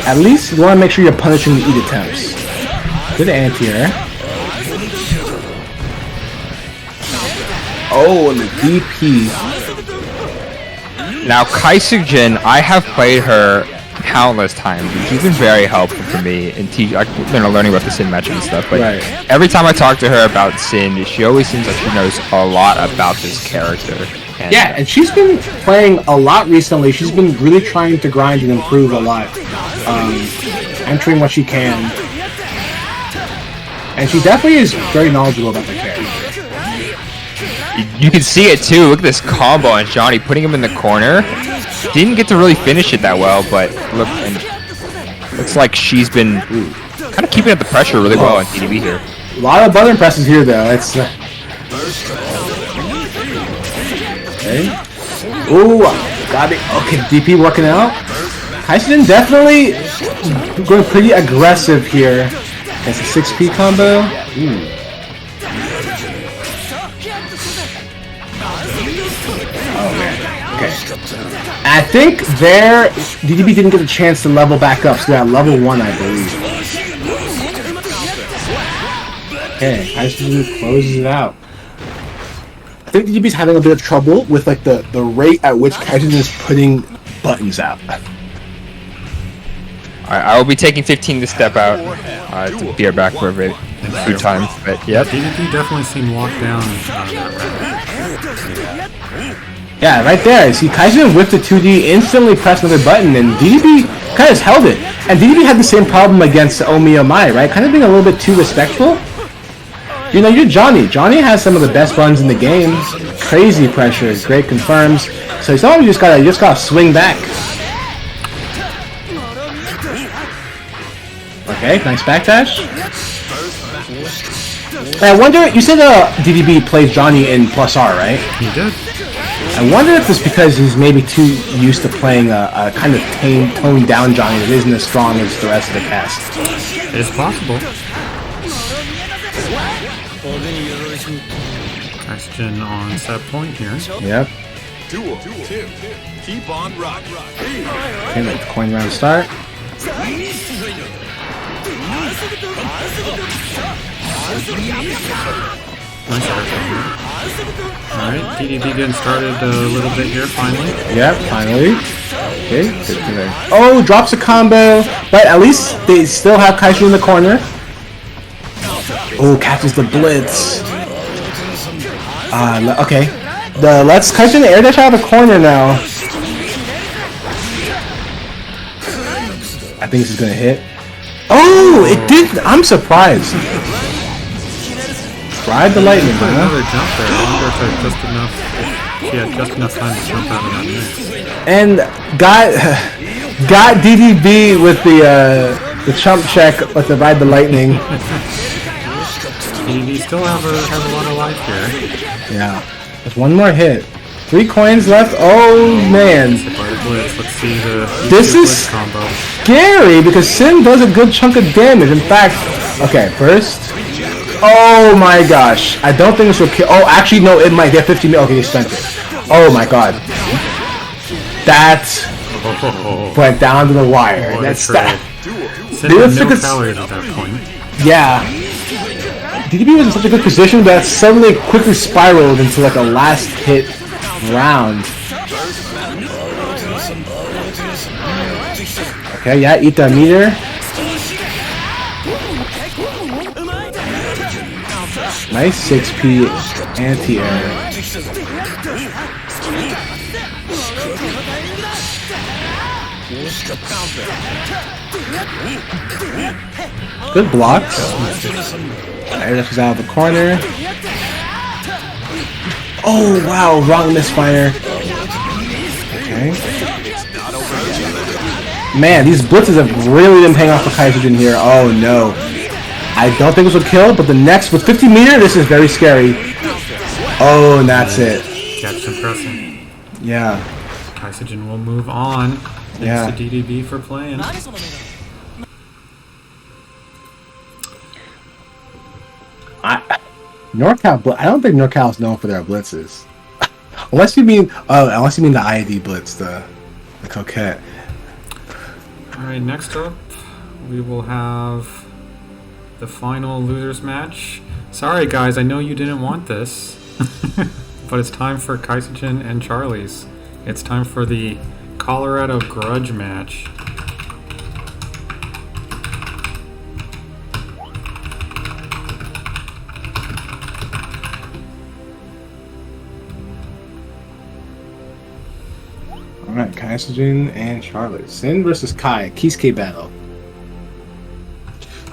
[SPEAKER 3] at least you want to make sure you're punishing the eat attempts. Good anti-air. Oh, and the DP.
[SPEAKER 4] Now, Kaisujin, I have played her countless times. And she's been very helpful for me in learning about the Sin matchup and stuff. But every time I talk to her about Sin, she always seems like she knows a lot about this character. And
[SPEAKER 3] yeah, and she's been playing a lot recently. She's been really trying to grind and improve a lot. Entering what she can. And she definitely is very knowledgeable about the character.
[SPEAKER 4] You can see it too. Look at this combo on Johnny, putting him in the corner. Didn't get to really finish it that well, but look, and looks like she's been kind of keeping up the pressure really well on DDB here.
[SPEAKER 3] A lot of button presses here, though. It's okay. Ooh, got it. Okay, DP working out. Kaishin definitely going pretty aggressive here. That's a 6P combo. Ooh. Oh man. Okay. I think there DDB didn't get a chance to level back up, so they're at level 1, I believe. Okay, Kaishin closes it out. I think DDB's having a bit of trouble with like the rate at which Kaishin is putting buttons out.
[SPEAKER 4] I will be taking 15 to step out to be back for a few times, but yep.
[SPEAKER 1] DDB definitely seemed locked down.
[SPEAKER 3] Yeah, right there. See, Kaishin whipped the 2D, instantly pressed another button, and DDB kind of held it. And DDB had the same problem against Omi Omai, right? Kind of being a little bit too respectful. You know, you're Johnny. Johnny has some of the best buttons in the game. Crazy pressure, great confirms. So sometimes you just gotta swing back. Okay, nice backdash. I wonder, you said DDB plays Johnny in plus R, right?
[SPEAKER 1] He did.
[SPEAKER 3] I wonder if it's because he's maybe too used to playing a kind of toned down Johnny that isn't as strong as the rest of the cast.
[SPEAKER 1] It's possible. Question on set point here.
[SPEAKER 3] Yep.
[SPEAKER 2] Duel 2. Keep on rocking.
[SPEAKER 3] Okay, let the coin round start.
[SPEAKER 1] Nice Alright, DDB getting started a little bit here, finally.
[SPEAKER 3] Yep, finally. Okay, good to there. Oh, drops a combo, but at least they still have Kaishin in the corner. Oh, catches the blitz. Okay. Let's Kaishin air dash out of the corner now. I think this is gonna hit. Oh, it did. I'm surprised. Ride the lightning,
[SPEAKER 1] Put
[SPEAKER 3] huh?
[SPEAKER 1] another jump there. I wonder if it just enough. If she had just enough time to jump out of that mix.
[SPEAKER 3] And got DDB with the chump check with the ride the lightning.
[SPEAKER 1] DDB still has a lot of life here.
[SPEAKER 3] Yeah. There's one more hit. 3 coins left. Oh man.
[SPEAKER 1] Let's see the
[SPEAKER 3] This is
[SPEAKER 1] combo.
[SPEAKER 3] scary because Sin does a good chunk of damage. In fact, okay, first. Oh my gosh. I don't think this will kill. Oh, actually, no, it might get 50 mil. Okay, he spent it. Oh my god. That went down to the wire. That's that.
[SPEAKER 1] Sin had no calories at that point.
[SPEAKER 3] Yeah. DDB was in such a good position, but that suddenly quickly spiraled into like a last hit round. Okay, yeah, eat that meter. Nice 6P anti-air. Good blocks. Air dash is out of the corner. Oh wow, wrong misfire. Okay. Man, these blitzes have really been paying off for Kaisujin here. Oh no. I don't think this will kill, but the next with 50 meter, this is very scary. Oh, and that's it.
[SPEAKER 1] Catch some pressing.
[SPEAKER 3] Yeah.
[SPEAKER 1] Kaisujin will move on.
[SPEAKER 3] Yeah.
[SPEAKER 1] Thanks to DDB for playing. NorCal, I don't think NorCal is known for their blitzes.
[SPEAKER 3] Unless you mean the IED Blitz, the Coquette.
[SPEAKER 1] Alright, next up, we will have the final losers match. Sorry guys, I know you didn't want this, but it's time for Kaisogen and Charlie's. It's time for the Colorado Grudge match.
[SPEAKER 3] Alright, Kaisogen and Charlotte. Sin versus Kai, Kisuke battle.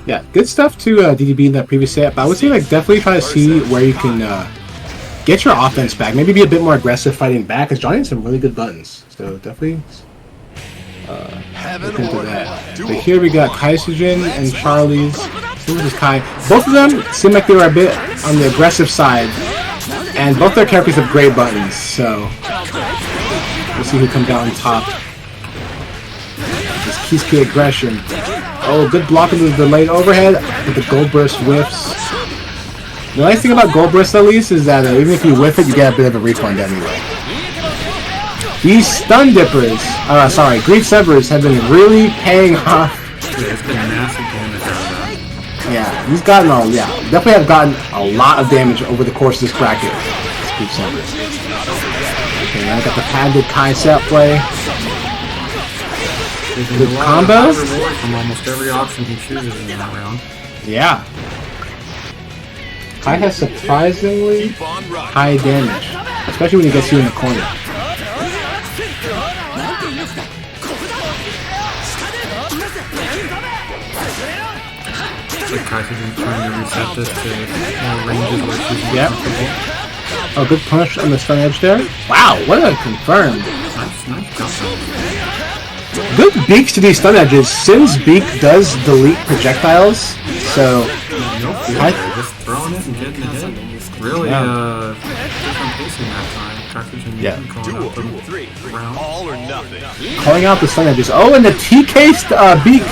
[SPEAKER 3] Yeah, good stuff to DDB in that previous set, but I would say like definitely try to see where you can get your offense back. Maybe be a bit more aggressive fighting back, because Johnny has some really good buttons. So definitely look into that. But here we got Kaisogen and Charlie's. Sin versus Kai. Both of them seem like they were a bit on the aggressive side, and both their characters have great buttons, so we'll see who comes out on top. This Kisuke aggression. Oh, good blocking with the delayed overhead with the gold burst whiffs. The nice thing about gold burst, at least, is that even if you whiff it, you get a bit of a refund anyway. These stun dippers, greed severs have been really paying off.
[SPEAKER 1] Yeah, it's been massive damage out of that.
[SPEAKER 3] Yeah, he's gotten definitely have gotten a lot of damage over the course of this bracket. Greed severs. Okay, now I got the padded Kai set play. Good combo.
[SPEAKER 1] From almost every option he chooses in that round.
[SPEAKER 3] Yeah. Kai has surprisingly high damage, especially when he gets you in the corner.
[SPEAKER 1] Like Kaisogen's trying to reset this to more ranges where she's more comfortable.
[SPEAKER 3] Oh, good punch on the stun edge there. Wow, what a confirmed.
[SPEAKER 1] Nice jump.
[SPEAKER 3] Good beaks to these stun edges. Sin's beak does delete projectiles, so
[SPEAKER 1] Just throwing it and getting it hit. Really different pacing that time. Kaisogen calling out the round.
[SPEAKER 2] All or nothing.
[SPEAKER 3] calling out the stun edges. Oh, and the TK beak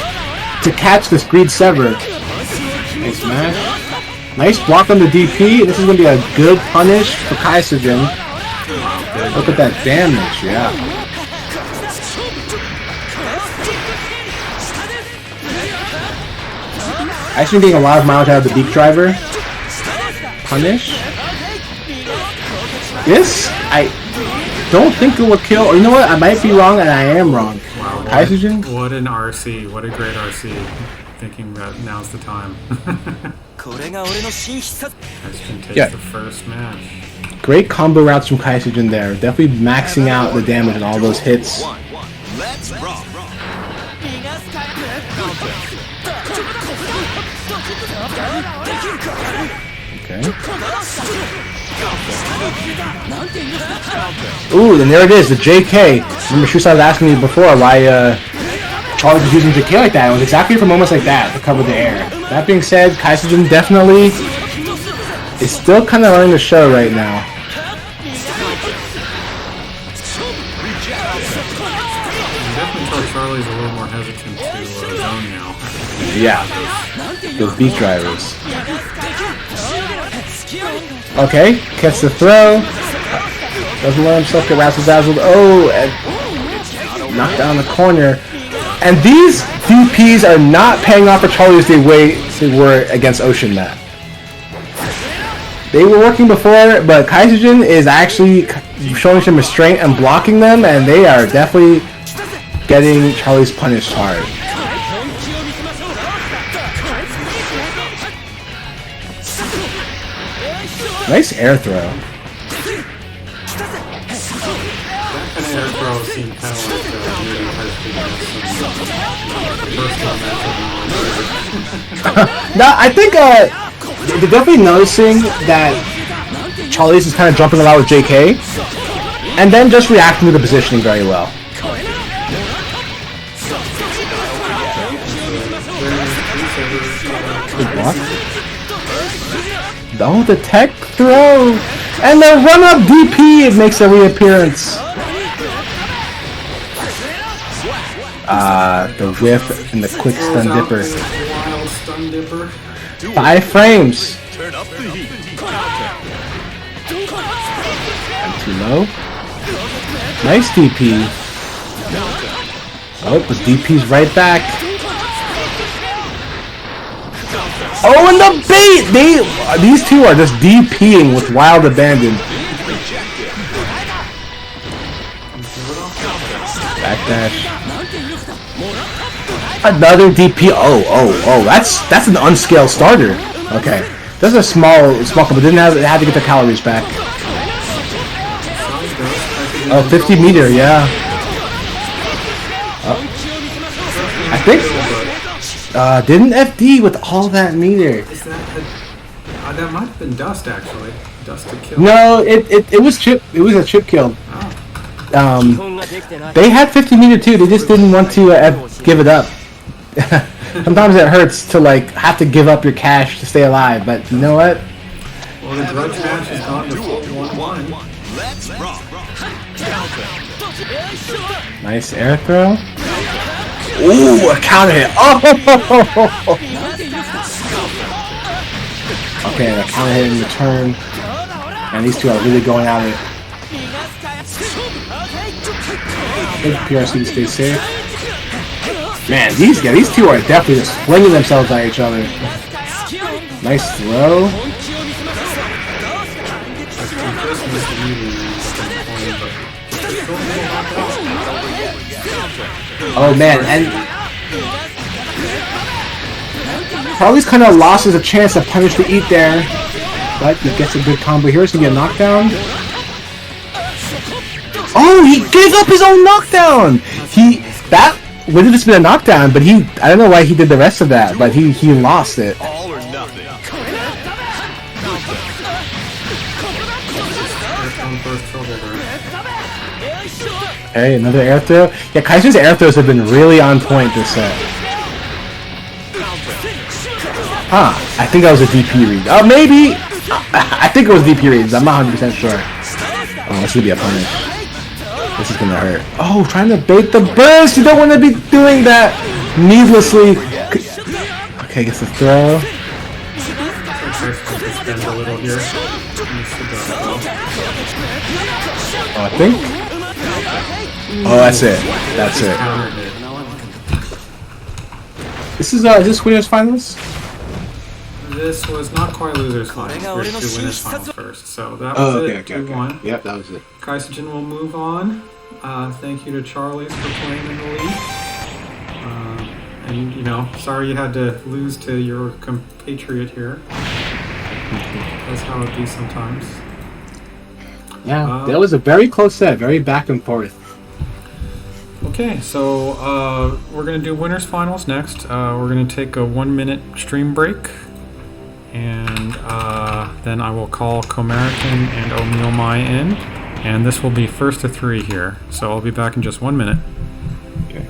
[SPEAKER 3] to catch this greed sever. Nice smash. Nice block on the DP. This is going to be a good punish for Kaisogen. Look at that damage, yeah. Actually getting a lot of mileage out of the beak driver. Punish. This, I don't think it will kill. Or you know what? I might be wrong, and I am wrong.
[SPEAKER 1] Wow,
[SPEAKER 3] Kaisogen?
[SPEAKER 1] What an RC. What a great RC. Thinking that now's the time. Kaisogen takes the first match.
[SPEAKER 3] Great combo routes from Kaisogen there. Definitely maxing out the damage and all those hits.
[SPEAKER 2] Let's rock.
[SPEAKER 3] Okay. Ooh, and there it is, the JK. Remember, Shusai was asking me before why Charlie was using JK like that. It was exactly for moments like that to cover the air. That being said, Kaisogen definitely is still kind of running the show right now.
[SPEAKER 1] Definitely Charlie's a little more hesitant to zone now.
[SPEAKER 3] Yeah, those beat drivers. Okay, catch the throw. Doesn't let himself get razzle-dazzled. Oh, and knocked down the corner. And these DPs are not paying off for Charlie as they were against Ocean Mat. They were working before, but Kaisogen is actually showing some restraint and blocking them, and they are definitely getting Charlie's punished hard. Nice air throw.
[SPEAKER 1] That kind of air throw seemed kind of like maybe
[SPEAKER 3] No, I think they're definitely noticing that Charlie's is kind of jumping a lot with JK, and then just reacting to the positioning very well. Good block. Oh, the tech throw! And the run-up DP, it makes a reappearance. The whiff and the quick stun dipper. 5 frames.
[SPEAKER 2] Turn up the heat.
[SPEAKER 3] Too low. Nice DP. Oh, but DP's right back. Oh, and the bait! These two are just DPing with wild abandon. Backdash. Another DP. Oh, that's an unscaled starter. Okay. That's a small but didn't have, it had to get the calories back. Oh, 50 meter, yeah. I think didn't FD with all that meter.
[SPEAKER 1] Is that might have been Dust actually. Dust to kill.
[SPEAKER 3] No, it was chip. It was a chip kill. They had 50 meter too. They just didn't want to give it up. Sometimes it hurts to like have to give up your cash to stay alive, but you know what?
[SPEAKER 1] Well, the grudge match has gone to 1-1.
[SPEAKER 2] Let's rock.
[SPEAKER 3] Nice air throw. Ooh, a counter hit. Oh! Okay, a counter hit in return. And these two are really going at it. Good PRC to stay safe. Man, these two are definitely just flinging themselves at each other. Nice throw. Oh man, and Harley's kind of lost his chance to punish the eat there, but he gets a good combo here. It's gonna be a knockdown. Oh, he gave up his own knockdown. That would have just been a knockdown, but I don't know why he did the rest of that, but he lost it.
[SPEAKER 2] All or nothing.
[SPEAKER 3] Okay, another air throw. Yeah, Kaiser's air throws have been really on point this set. I think that was a DP read. Oh, maybe! I think it was DP reads. I'm not 100% sure. Oh, this is gonna be a punish. This is gonna hurt. Oh, trying to bait the burst! You don't want to be doing that needlessly. Okay, gets the throw. Oh, I think. Oh, that's it. That's it. This is this winners finals?
[SPEAKER 1] This was not quite losers finals. There's two winners finals first. So that was it. 2-1.
[SPEAKER 3] Yep, that was it.
[SPEAKER 1] Kaisajin will move on. Thank you to Charlie's for playing in the league. And you know, sorry you had to lose to your compatriot here. That's how it be sometimes.
[SPEAKER 3] Yeah, that was a very close set, very back and forth.
[SPEAKER 1] Okay, so we're going to do winners finals next. We're going to take a 1-minute stream break, and then I will call Komarican and O'Meal Mai in, and this will be first to 3 here. So I'll be back in just 1 minute.
[SPEAKER 3] Okay.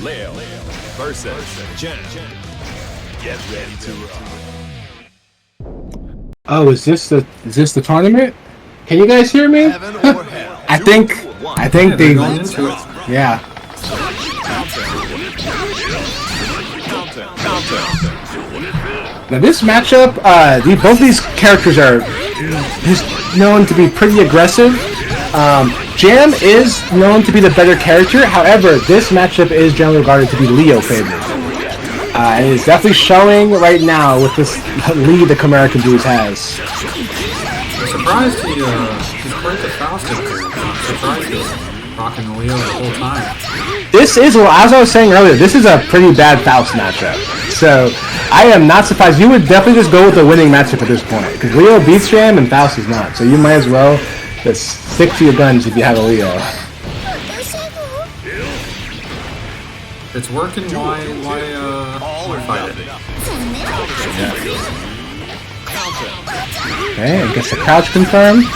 [SPEAKER 2] Leo versus Jen. Get ready to rock.
[SPEAKER 3] Oh, is this the tournament? Can you guys hear me?
[SPEAKER 2] Heaven or hell.
[SPEAKER 3] I think they.
[SPEAKER 1] Going into it.
[SPEAKER 3] Yeah. Now this matchup, both these characters are just known to be pretty aggressive. Jam is known to be the better character. However, this matchup is generally regarded to be Leo favored. And it's definitely showing right now with this lead the Komarican Blues has.
[SPEAKER 1] I'm surprised he's quite the fastest here. surprised he's rocking the Leo the whole time.
[SPEAKER 3] This is, well, as I was saying earlier, this is a pretty bad Faust matchup. So I am not surprised. You would definitely just go with the winning matchup at this point. Because Leo beats Jam and Faust is not. So you might as well just stick to your guns if you have a Leo.
[SPEAKER 1] It's working, why fight it?
[SPEAKER 3] Okay, I guess the crouch confirmed.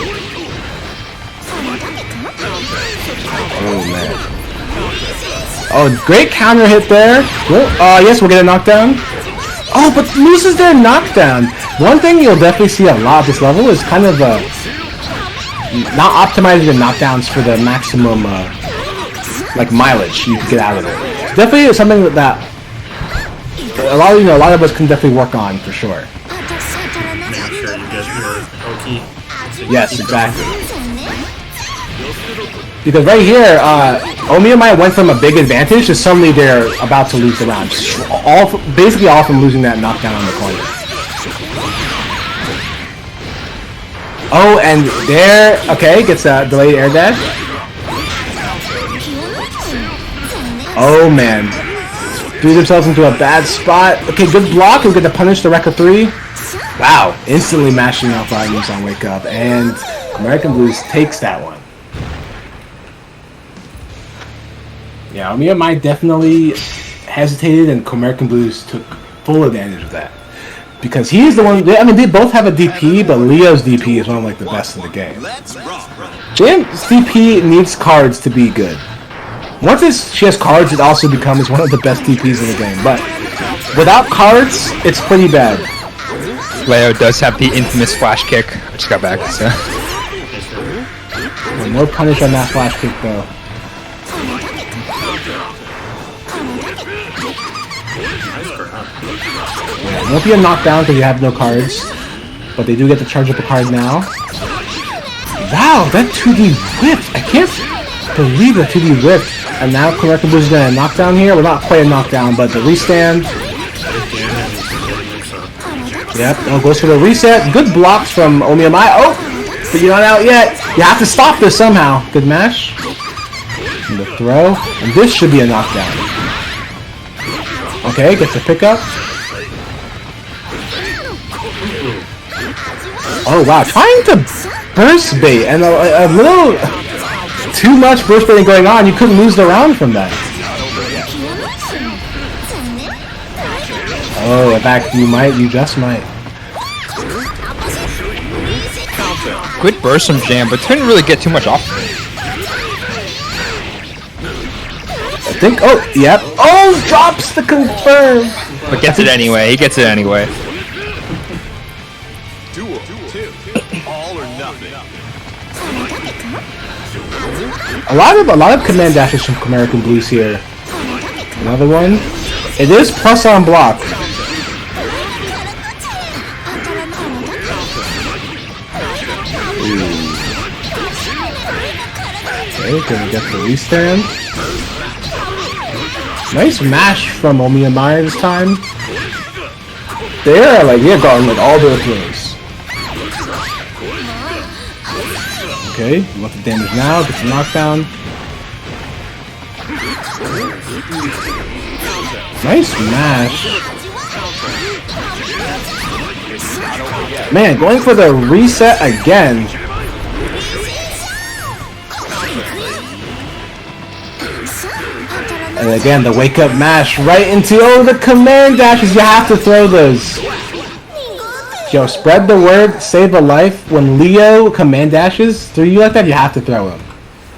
[SPEAKER 3] Oh, man. Oh, great counter hit there. Yes, we'll get a knockdown. Oh, but loses their knockdown. One thing you'll definitely see a lot at this level is kind of not optimizing the knockdowns for the maximum like mileage you can get out of it. Definitely something that a lot of us can definitely work on for sure.
[SPEAKER 1] Make sure you get your Oki.
[SPEAKER 3] Yes, exactly. Because right here, Omiyamai went from a big advantage to suddenly they're about to lose the round. Basically all from losing that knockdown on the corner. Oh, and there, okay, gets a delayed air dash. Oh man. Threw themselves into a bad spot. Okay, good block. We'll get to punish the Rekka 3. Wow, instantly mashing out volumes on Wake Up. And American Blues takes that one. Yeah, Omiyamai definitely hesitated, and American Blues took full advantage of that. Because he's the one, I mean, they both have a DP, but Leo's DP is one of like the best in the game. Jam's DP needs cards to be good. Once she has cards, it also becomes one of the best DPs in the game. But without cards, it's pretty bad.
[SPEAKER 4] Leo does have the infamous flash kick. I just got back, so.
[SPEAKER 3] Well, no punish on that flash kick, though. Yeah, it won't be a knockdown because you have no cards. But they do get to charge up a card now. Wow, that 2D whipped! I can't believe that 2D whipped. And now Correctable is going to knock down here. Well, not quite a knockdown, but the restand. Yep, oh, goes for the reset. Good blocks from Omiyamai. Oh, but you're not out yet. You have to stop this somehow. Good mash. And the throw. And this should be a knockdown. Okay, gets a pickup. Oh, wow. Trying to burst bait. And a little too much burst baiting going on. You couldn't lose the round from that. Oh, in fact, you just might.
[SPEAKER 4] Good burst from Jam, but couldn't really get too much off.
[SPEAKER 3] I think, oh, yep. Oh, drops the confirm.
[SPEAKER 4] But gets it anyway, he gets it anyway.
[SPEAKER 2] Duel 2. All or nothing.
[SPEAKER 3] A lot of command dashes from American Blues here. Another one. It is plus on block. Okay, gonna get the restand. Nice mash from Omiyamai this time. They're going like all their throws. Okay, what the damage now? Gets a knockdown. Nice mash. Man, going for the reset again. And again, the wake up mash right into, the command dashes. You have to throw those. Yo, spread the word, save a life. When Leo command dashes through you like that, you have to throw him.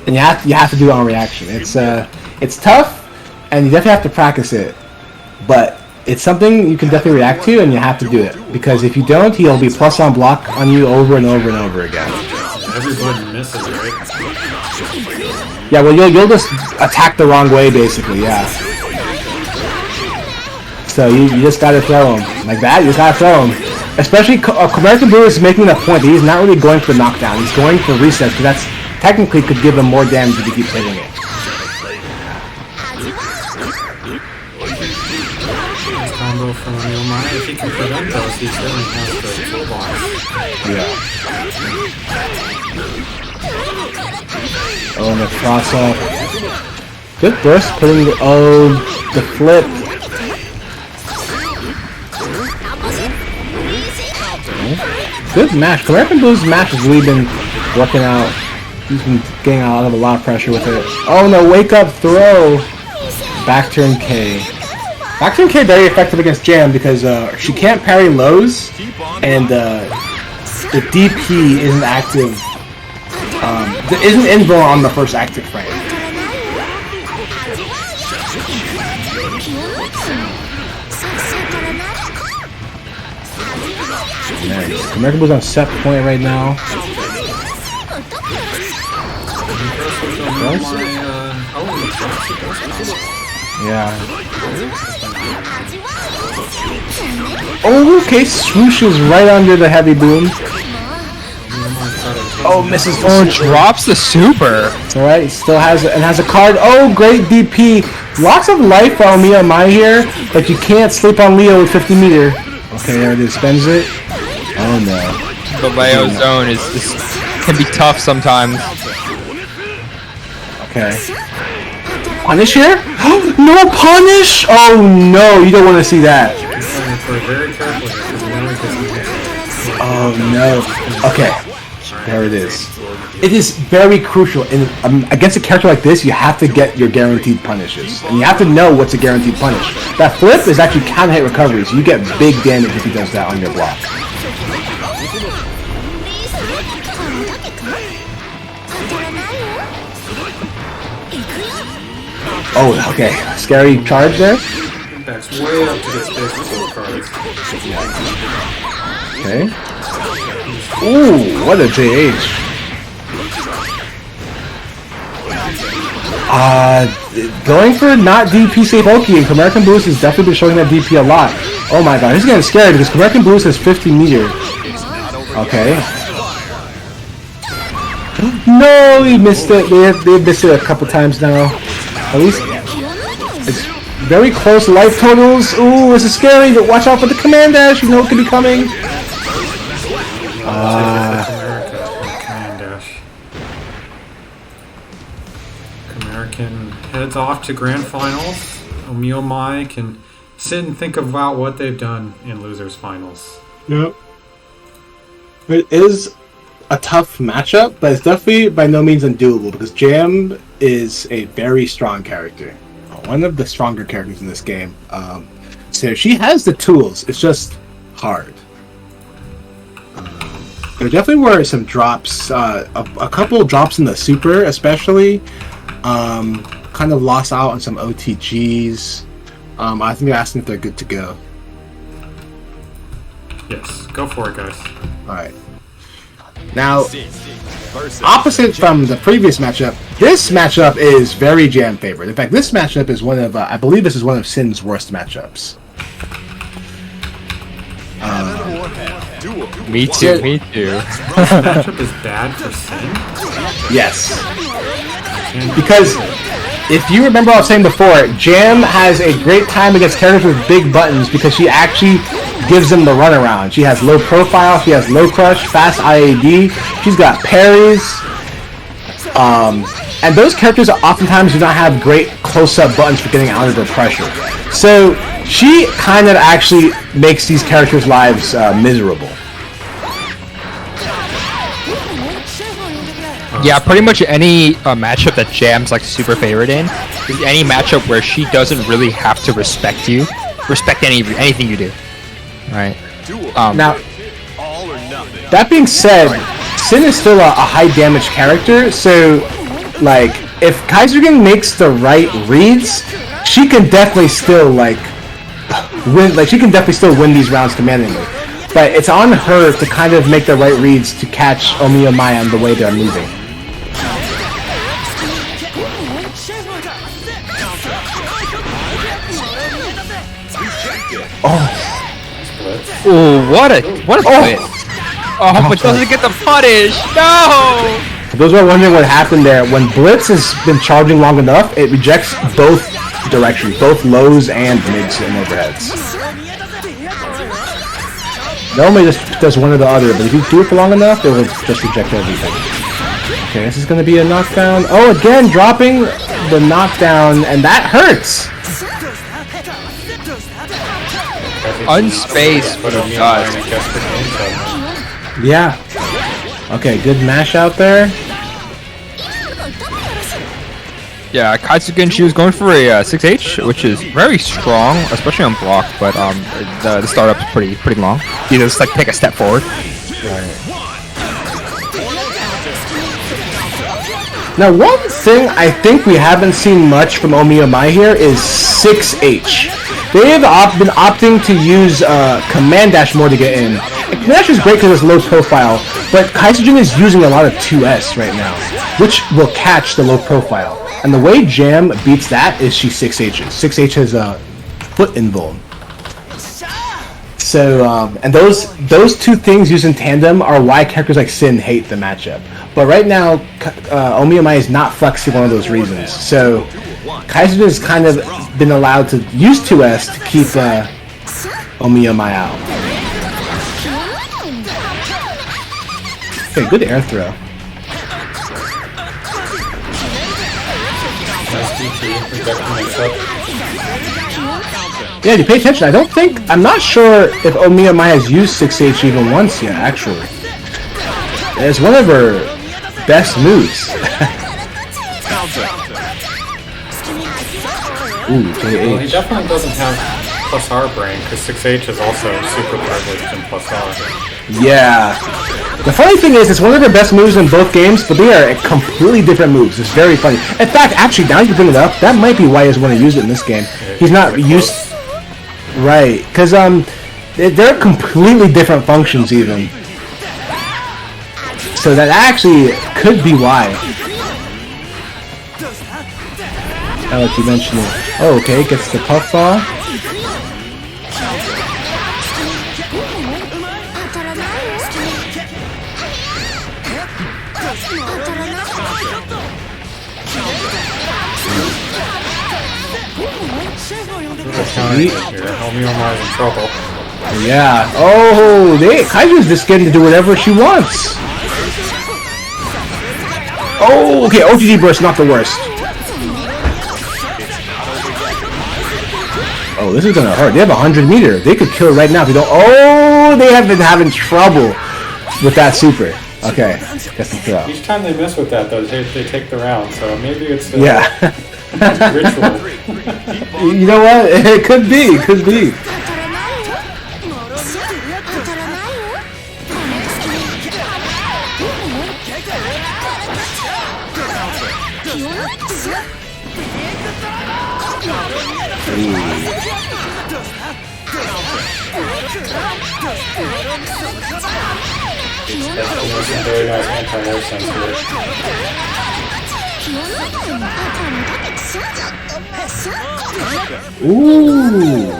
[SPEAKER 3] And you have to do it on reaction. It's tough, and you definitely have to practice it. But it's something you can definitely react to, and you have to do it. Because if you don't, he'll be plus on block on you over and over and over again.
[SPEAKER 1] Everybody misses, right?
[SPEAKER 3] Yeah, well, you'll just attack the wrong way, basically, yeah. So you just gotta throw him. Like that, you just gotta throw him. Especially, American Blue is making a point that he's not really going for knockdown. He's going for reset, because that's technically could give him more damage if he keeps hitting it.
[SPEAKER 1] Combo from Omiyamai. If he can prevent those, he certainly has the toolbox.
[SPEAKER 3] Yeah. Oh, and the cross up. Good burst, putting the the flip. Good match. American Blues match has really been working out. He's been getting out of a lot of pressure with it. Oh no, wake up throw. Back turn K. Back turn K very effective against Jam because she can't parry lows and the DP isn't active. There isn't invuln on the first active frame. Nice. American Blues on set point right now. Yeah. Oh, okay. Swooshes right under the heavy boom. Oh, misses.
[SPEAKER 4] Oh, drops the super.
[SPEAKER 3] Alright, still has it and has a card. Oh, great DP. Lots of life for Mia Mai here, but you can't sleep on Leo with 50 meter. Okay, there it is. Spends it. Oh no.
[SPEAKER 4] The Leo zone can be tough sometimes.
[SPEAKER 3] Okay. Punish here? No punish! Oh no, you don't want to see that. Oh no. Okay. There it is. It is very crucial. In, against a character like this, you have to get your guaranteed punishes. And you have to know what's a guaranteed punish. That flip is actually counter hit recovery, so you get big damage if he does that on your block. Oh, okay. Scary charge there.
[SPEAKER 1] That's way up to the space for cards.
[SPEAKER 3] Okay. Ooh, what a JH. Going for not DP safe Oki, and American Blues has definitely been showing that DP a lot. Oh my god, this is getting scary because American Blues has 50 meter. Okay. No, he missed it. They missed it a couple times now. At least it's very close life totals. Ooh, this is scary. But watch out for the command dash. You know it could be coming.
[SPEAKER 1] Command dash. American heads off to grand finals. Omio Mai can sit and think about what they've done in losers finals.
[SPEAKER 3] Yep. It is a tough matchup, but it's definitely by no means undoable because Jam is a very strong character. One of the stronger characters in this game. So she has the tools. It's just hard. There definitely were some drops, a couple drops in the super especially. Kind of lost out on some OTGs. I think they're asking if they're good to go.
[SPEAKER 1] Yes, go for it, guys.
[SPEAKER 3] Alright. Now, opposite from the previous matchup, this matchup is very Jam favored. In fact, this matchup is one of, I believe this is one of Sin's worst matchups.
[SPEAKER 4] Me too, me too.
[SPEAKER 1] This matchup is bad for Sin?
[SPEAKER 3] Yes. Because, if you remember what I was saying before, Jam has a great time against characters with big buttons because she actually gives them the runaround. She has low profile, she has low crush, fast IAD, she's got parries, and those characters oftentimes do not have great close-up buttons for getting out of their pressure. So she kind of actually makes these characters' lives miserable.
[SPEAKER 4] Yeah, pretty much any matchup that Jam's like super favored in is any matchup where she doesn't really have to respect anything you do. Right.
[SPEAKER 3] Now, that being said, Sin is still a high damage character, so like if Kaisergen makes the right reads, she can definitely still win. Like she can definitely still win these rounds commandingly. But it's on her to kind of make the right reads to catch Omiya Mai on the way they're moving.
[SPEAKER 4] Oh, what a quit. Oh, but doesn't get the punish. No!
[SPEAKER 3] For those who are wondering what happened there, when Blitz has been charging long enough, it rejects both directions, both lows and mids and overheads. Normally just does one or the other, but if you do it for long enough, it will just reject everything. Okay, this is gonna be a knockdown. Oh, again, dropping the knockdown, and that hurts.
[SPEAKER 4] Unspaced, but it does.
[SPEAKER 3] Yeah. Okay, good mash out there.
[SPEAKER 4] Yeah, Katsukin, she was going for a 6H, which is very strong, especially on block. But the startup's pretty long. You just like take a step forward.
[SPEAKER 3] Now, one thing I think we haven't seen much from Omiyamai here is 6H. They've been opting to use Command Dash more to get in. Command Dash is great because it's low profile, but Kaisujin is using a lot of 2S right now, which will catch the low profile. And the way Jam beats that is she 6Hs. 6H has a foot invuln. So, and those two things used in tandem are why characters like Sin hate the matchup. But right now, Omiyamai is not flexing one of those reasons. So, Kaisujin has kind of been allowed to use 2S to keep Omiyamai out. Okay, good air throw. Yeah, you pay attention. I'm not sure if Omiyamai has used 6H even once yet, actually. It's one of her best moves. Ooh,
[SPEAKER 1] well, he definitely doesn't have plus R brain, because 6H is also super privileged in plus R.
[SPEAKER 3] Yeah. The funny thing is, it's one of her best moves in both games, but they are completely different moves. It's very funny. In fact, actually, now you bring it up, that might be why he doesn't want to use it in this game. He's not used... Right, because they're completely different functions, even. So that actually could be why. Now that you mention it. Oh, okay, gets the puff ball.
[SPEAKER 1] Omiyamai's in trouble.
[SPEAKER 3] Yeah. Oh, Kaiju's just getting to do whatever she wants. Oh, okay. OGG burst, not the worst. Oh, this is gonna hurt. They have 100 meter. They could kill it right now if they don't. Oh, they have been having trouble with that super. Okay, guess the throw.
[SPEAKER 1] Each time they mess with that, though, they take the round. So maybe it's
[SPEAKER 3] yeah.
[SPEAKER 1] ritual.
[SPEAKER 3] You know what? It could be. It could be.
[SPEAKER 1] Some very nice anti-air sense here.
[SPEAKER 3] Ooh.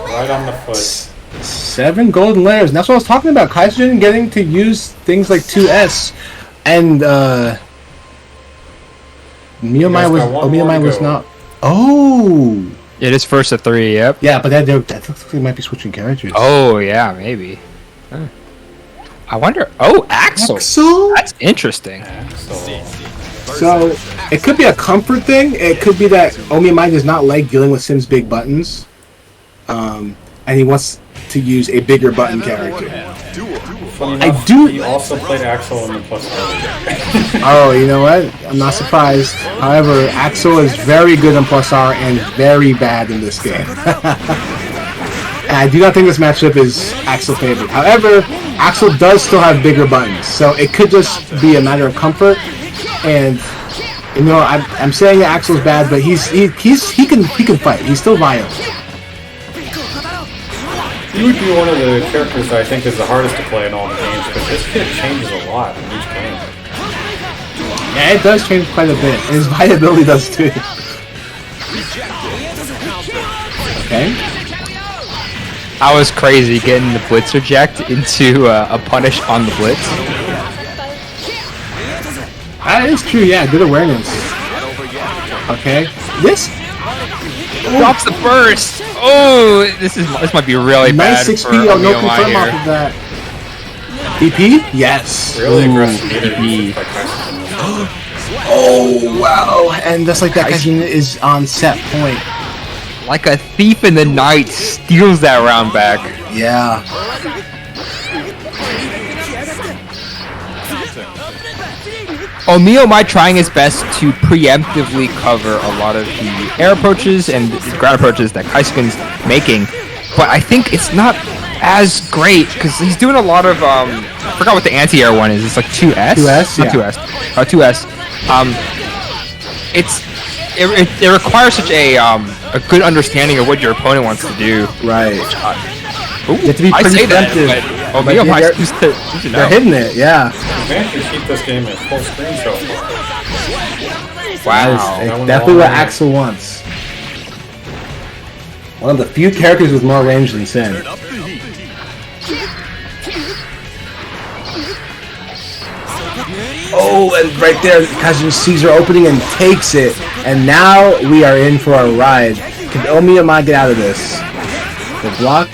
[SPEAKER 1] Right on the foot.
[SPEAKER 3] 7 golden layers. And that's what I was talking about. Kaisujin getting to use things like 2S. And Omiyamai was not. Oh.
[SPEAKER 4] It is first to 3, yep.
[SPEAKER 3] Yeah, but that looks like they might be switching characters.
[SPEAKER 4] Oh, yeah, maybe. Huh. I wonder... Oh, Axel!
[SPEAKER 3] Axel?
[SPEAKER 4] That's interesting.
[SPEAKER 1] Axel.
[SPEAKER 3] So, it could be a comfort thing. It could be that Omiyamai does not like dealing with Sim's big buttons. And he wants to use a bigger button character.
[SPEAKER 1] Enough, he also played Axel in the plus R.
[SPEAKER 3] Oh, you know what? I'm not surprised. However, Axel is very good in plus R and very bad in this game. And I do not think this matchup is Axel favored. However, Axel does still have bigger buttons, so it could just be a matter of comfort. And you know, I'm saying that Axel's bad, but he can fight. He's still violent.
[SPEAKER 1] He would be one of the characters that I think is the hardest to play in all the games, because this kid changes a lot in each game.
[SPEAKER 3] Yeah, it does change quite a bit, and his viability does too. Okay.
[SPEAKER 4] I was crazy getting the Blitz reject into a punish on the Blitz.
[SPEAKER 3] That is true, yeah, good awareness. Okay. This
[SPEAKER 4] drops the burst! Oh, this might be really
[SPEAKER 3] nice
[SPEAKER 4] bad.
[SPEAKER 3] 6P, oh, no confirm off of that. BP? Yes.
[SPEAKER 1] Really aggressive
[SPEAKER 3] BP. Oh, wow. And just like that, Kaijin is on set point.
[SPEAKER 4] Like a thief in the night, steals that round back.
[SPEAKER 3] Yeah.
[SPEAKER 4] Omio trying his best to preemptively cover a lot of the air approaches and ground approaches that Kaisuken's making, but I think it's not as great because he's doing a lot of I forgot what the anti-air one is. It's like 2S.
[SPEAKER 3] 2S,
[SPEAKER 4] not
[SPEAKER 3] yeah.
[SPEAKER 4] 2S. 2S. It requires such a good understanding of what your opponent wants to do.
[SPEAKER 3] Right.
[SPEAKER 4] Ooh,
[SPEAKER 3] You have to be
[SPEAKER 4] I
[SPEAKER 3] pretty
[SPEAKER 4] say that,
[SPEAKER 3] preemptive.
[SPEAKER 4] but
[SPEAKER 3] But
[SPEAKER 4] Omio
[SPEAKER 3] they're-
[SPEAKER 4] used to know.
[SPEAKER 3] They're hitting it, yeah.
[SPEAKER 1] Man, you keep this game at full screen so far.
[SPEAKER 4] Wow.
[SPEAKER 3] It's
[SPEAKER 1] went
[SPEAKER 3] definitely
[SPEAKER 1] a
[SPEAKER 3] what
[SPEAKER 1] long way.
[SPEAKER 3] Axel wants. One of the few characters with more range than Sin.
[SPEAKER 2] Turn up the heat.
[SPEAKER 3] Oh, and right there, Kaijin sees her opening and takes it. And now we are in for a ride. Can Omiyama get out of this? The block.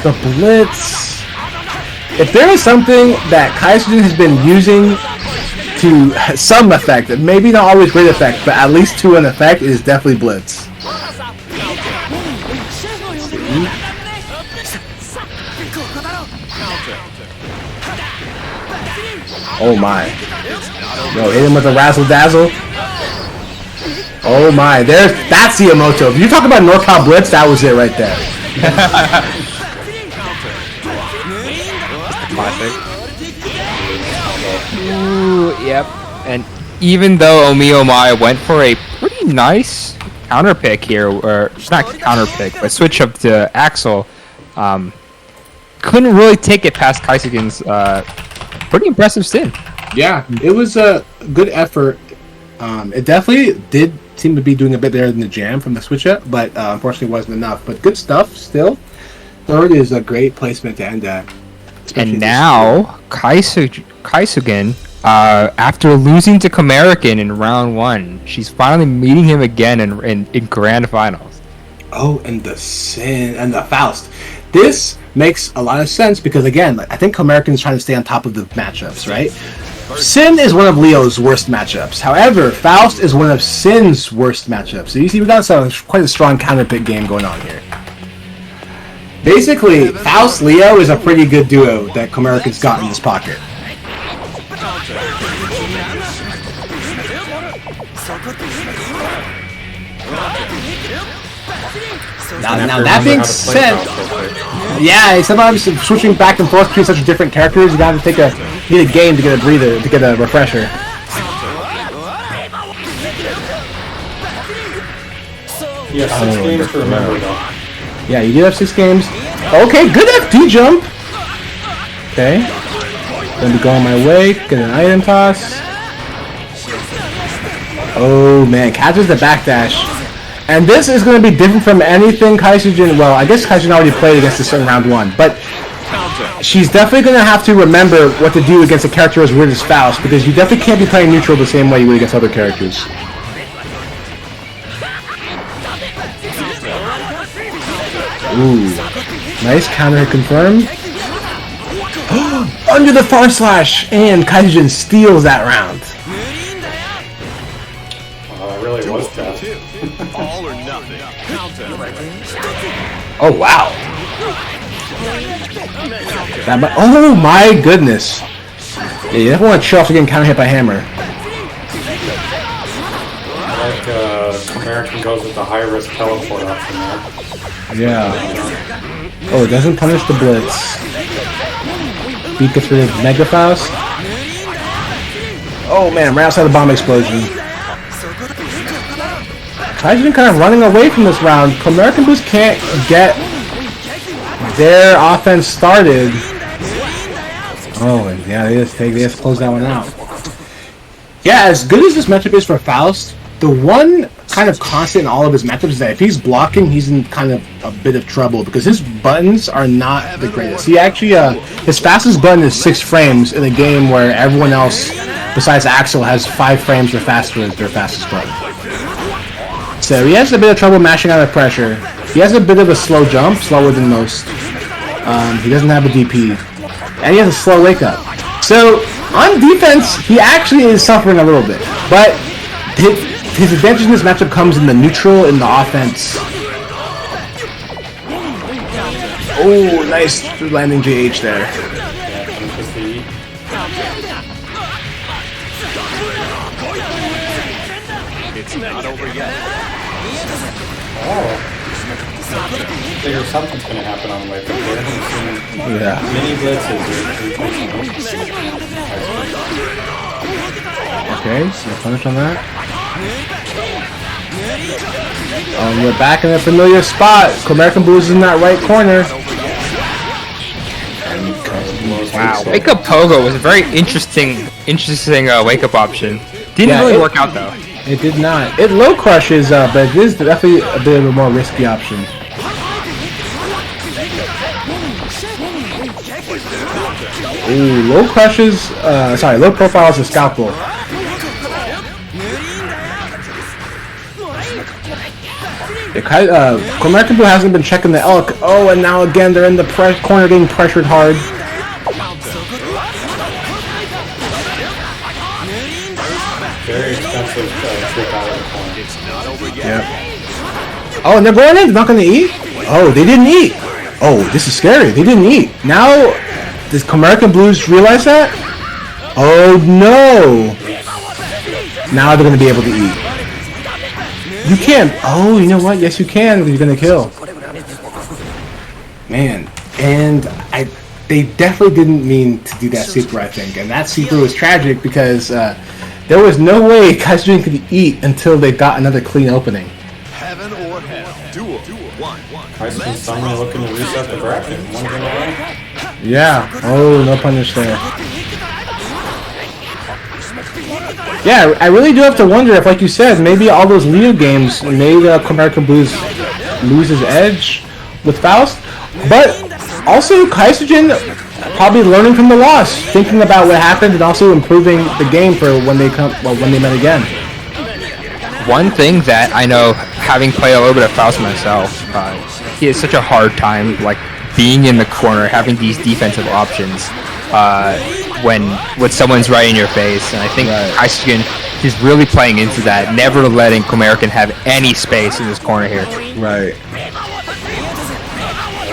[SPEAKER 3] The blitz. If there is something that Kaijin has been using to some effect, maybe not always great effect, but at least to an effect, it is definitely blitz. Oh my. Yo, hit him with a razzle dazzle. Oh my, that's the Emoto. If you talk about NorCal Blitz, that was it right there.
[SPEAKER 4] Ooh, yep. And even though Omiyomai went for a pretty nice counter pick here, or not counter pick, but switch up to Axel, couldn't really take it past Kaisuken's pretty impressive Sin.
[SPEAKER 3] Yeah, it was a good effort. It definitely did seem to be doing a bit better than the jam from the switch up, but unfortunately wasn't enough. But good stuff still. Third is a great placement to end at. especially
[SPEAKER 4] And
[SPEAKER 3] this
[SPEAKER 4] now Kaisuken, after losing to Kamerican in round 1, she's finally meeting him again in grand finals.
[SPEAKER 3] Oh, and the Sin and the Faust. This makes a lot of sense because, again, I think Americans trying to stay on top of the matchups, right? Sin is one of Leo's worst matchups. However, Faust is one of Sin's worst matchups. So you see, we got quite a strong counter pick game going on here. Basically, Faust Leo is a pretty good duo that Americans got in his pocket. Now that being said, yeah, sometimes switching back and forth between such different characters, you gotta need a game to get a breather, to get a refresher.
[SPEAKER 1] Yeah, 6 games to remember though.
[SPEAKER 3] Yeah, you do have 6 games. Okay, good FD jump. Okay, gonna be going my way. Get an item toss. Oh man, catches the backdash. And this is going to be different from anything Kaisujin... Well, I guess Kaisujin already played against this in round 1, but she's definitely going to have to remember what to do against a character as weird as Faust, because you definitely can't be playing neutral the same way you would against other characters. Ooh. Nice counter confirmed. Under the far slash! And Kaisujin steals that round.
[SPEAKER 1] It really was tough.
[SPEAKER 2] All or nothing. Counter.
[SPEAKER 3] Oh wow! Oh my goodness! Yeah, you definitely want to chill after getting counter hit by hammer.
[SPEAKER 1] Like American goes with the high risk teleport option there.
[SPEAKER 3] Yeah. Oh, it doesn't punish the blitz. Beat gets rid of Mega Faust. Oh man, right outside the bomb explosion. Kaijin kind of running away from this round. American Boost can't get their offense started. Oh, and yeah, they just close that one out. Yeah, as good as this matchup is for Faust, the one kind of constant in all of his matchups is that if he's blocking, he's in kind of a bit of trouble because his buttons are not the greatest. He actually, his fastest button is 6 frames in a game where everyone else besides Axel has 5 frames or faster as their fastest button. So he has a bit of trouble mashing out of pressure. He has a bit of a slow jump, slower than most. He doesn't have a DP. And he has a slow wake up. So, on defense, he actually is suffering a little bit. But his advantage in this matchup comes in the neutral and the offense. Oh, nice landing JH there.
[SPEAKER 2] It's not over yet.
[SPEAKER 1] Oh. I figure something's going to happen on the way from here.
[SPEAKER 3] Yeah.
[SPEAKER 1] Mini blitzes.
[SPEAKER 3] Okay, so punish on that. We're back in a familiar spot. American Blues is in that right corner.
[SPEAKER 4] Wow. Wake Up Pogo was a very interesting wake up option. Didn't really work out though.
[SPEAKER 3] It did not. It low crushes, but it is definitely a bit of a more risky option. Ooh, low crushes, low profiles a scalpel. American Blue hasn't been checking the elk. Oh, and now again they're in the corner getting pressured hard.
[SPEAKER 1] Very expensive trip out of the corner.
[SPEAKER 2] It's not over yet.
[SPEAKER 3] Yep. Oh, and they're going in. They're not going to eat? Oh, they didn't eat. Oh, this is scary. They didn't eat. Now, does American Blues realize that? Oh, no. Now they're going to be able to eat. You can't. Oh, you know what? Yes, you can. You're going to kill. Man. And they definitely didn't mean to do that super, I think. And that super was tragic because there was no way Kaijin could eat until they got another clean opening.
[SPEAKER 2] Heaven or hell. Duel 1.
[SPEAKER 1] Tyson suddenly looking to reset the bracket. One game away.
[SPEAKER 3] Yeah. Oh, no punish there. Yeah, I really do have to wonder if, like you said, maybe all those Leo games made American Blues lose his edge with Faust. But also, Kaisujin probably learning from the loss, thinking about what happened, and also improving the game for when they met again.
[SPEAKER 4] One thing that I know, having played a little bit of Faust myself, he has such a hard time, like, being in the corner, having these defensive options when someone's right in your face. And I think Kaisujin is really playing into that, never letting American have any space in this corner here.
[SPEAKER 3] Right.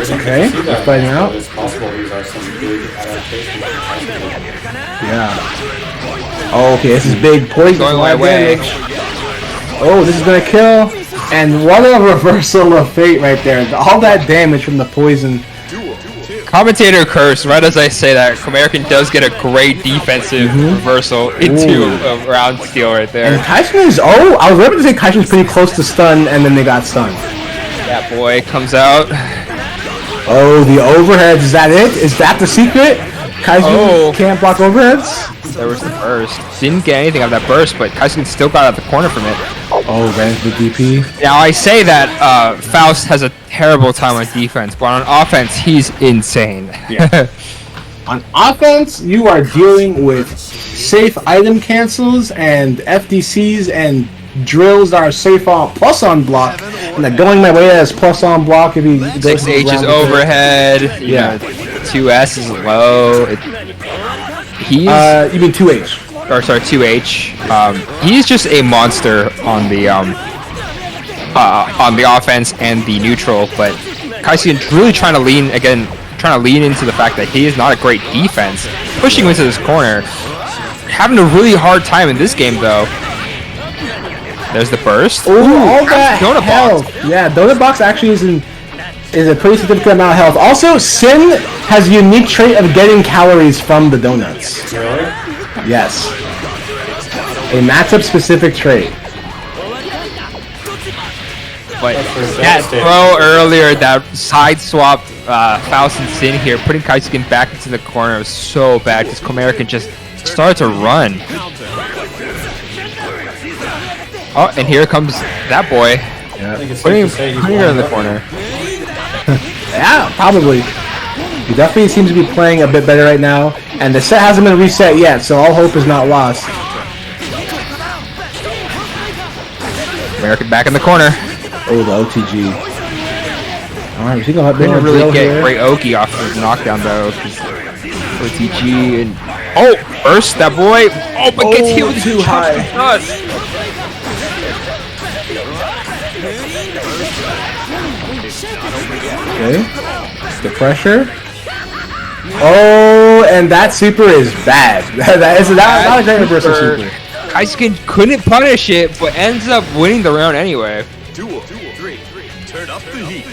[SPEAKER 3] Okay, they're fighting out.
[SPEAKER 1] It's possible these are some big adaptations.
[SPEAKER 3] Yeah. Oh, okay, this is big poison.
[SPEAKER 4] Going my way.
[SPEAKER 3] Oh, this is gonna kill. And what a reversal of fate right there. All that damage from the poison.
[SPEAKER 4] Commentator curse, right as I say that, American does get a great defensive reversal into a round steal right there.
[SPEAKER 3] And Kaishin is, I was ready to say Kaishin's pretty close to stun, and then they got stunned.
[SPEAKER 4] That boy comes out.
[SPEAKER 3] Oh, the overheads, is that it? Is that the secret? Kaishin can't block overheads?
[SPEAKER 4] There was the burst. Didn't get anything out of that burst, but Kaishin still got out of the corner from it.
[SPEAKER 3] Oh, ran into the DP.
[SPEAKER 4] Now, I say that Faust has a terrible time on defense, but on offense, he's insane.
[SPEAKER 3] Yeah. On offense, you are dealing with safe item cancels and FDCs and drills that are safe on plus on block, and they're going my way as plus on block if he goes
[SPEAKER 4] 6H is overhead.
[SPEAKER 3] Yeah.
[SPEAKER 4] 2S is low. He's
[SPEAKER 3] you mean 2H?
[SPEAKER 4] Or sorry, 2H. He's just a monster on the offense and the neutral, but Kaishin's really trying to lean into the fact that he is not a great defense, pushing him into this corner, having a really hard time in this game though. There's the burst.
[SPEAKER 3] Oh, all that
[SPEAKER 4] Donut
[SPEAKER 3] health.
[SPEAKER 4] Box.
[SPEAKER 3] Yeah, Donut Box actually is a pretty significant amount of health. Also, Sin has a unique trait of getting calories from the donuts.
[SPEAKER 1] Really?
[SPEAKER 3] Yes. A matchup-specific trait.
[SPEAKER 4] But that throw earlier, that side swap Faust and Sin here, putting Kaisuke back into the corner was so bad because Komerican just started to run. Oh, and here comes that boy.
[SPEAKER 3] Yeah.
[SPEAKER 4] Putting her in the corner.
[SPEAKER 3] Yeah, probably. He definitely seems to be playing a bit better right now, and the set hasn't been reset yet, so all hope is not lost.
[SPEAKER 4] American back in the corner.
[SPEAKER 3] Oh, the OTG. Alright, is he gonna
[SPEAKER 4] Couldn't really get great Oki off of his knockdown though. OTG and Oh, burst that boy. Oh, but gets hit with
[SPEAKER 3] too high. Okay. The pressure. Oh, and that super is bad. that is not a great reversal super.
[SPEAKER 4] Kaisuke couldn't punish it, but ends up winning the round anyway.
[SPEAKER 2] Duel 3. Turn up the heat.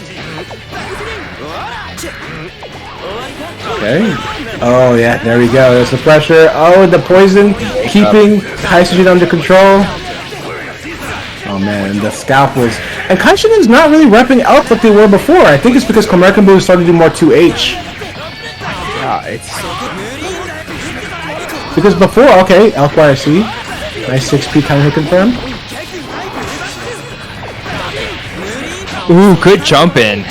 [SPEAKER 3] Okay. Oh yeah, there we go. There's the pressure. Oh, the poison keeping Kaisuke under control. Oh man, the scalpels. And Kaisuken's not really repping elf like they were before. I think it's because American Blue started to do more 2H.
[SPEAKER 4] Yeah, it's
[SPEAKER 3] because before, okay, elf YRC. Nice 6P counter hit confirm.
[SPEAKER 4] ooh, good jump in.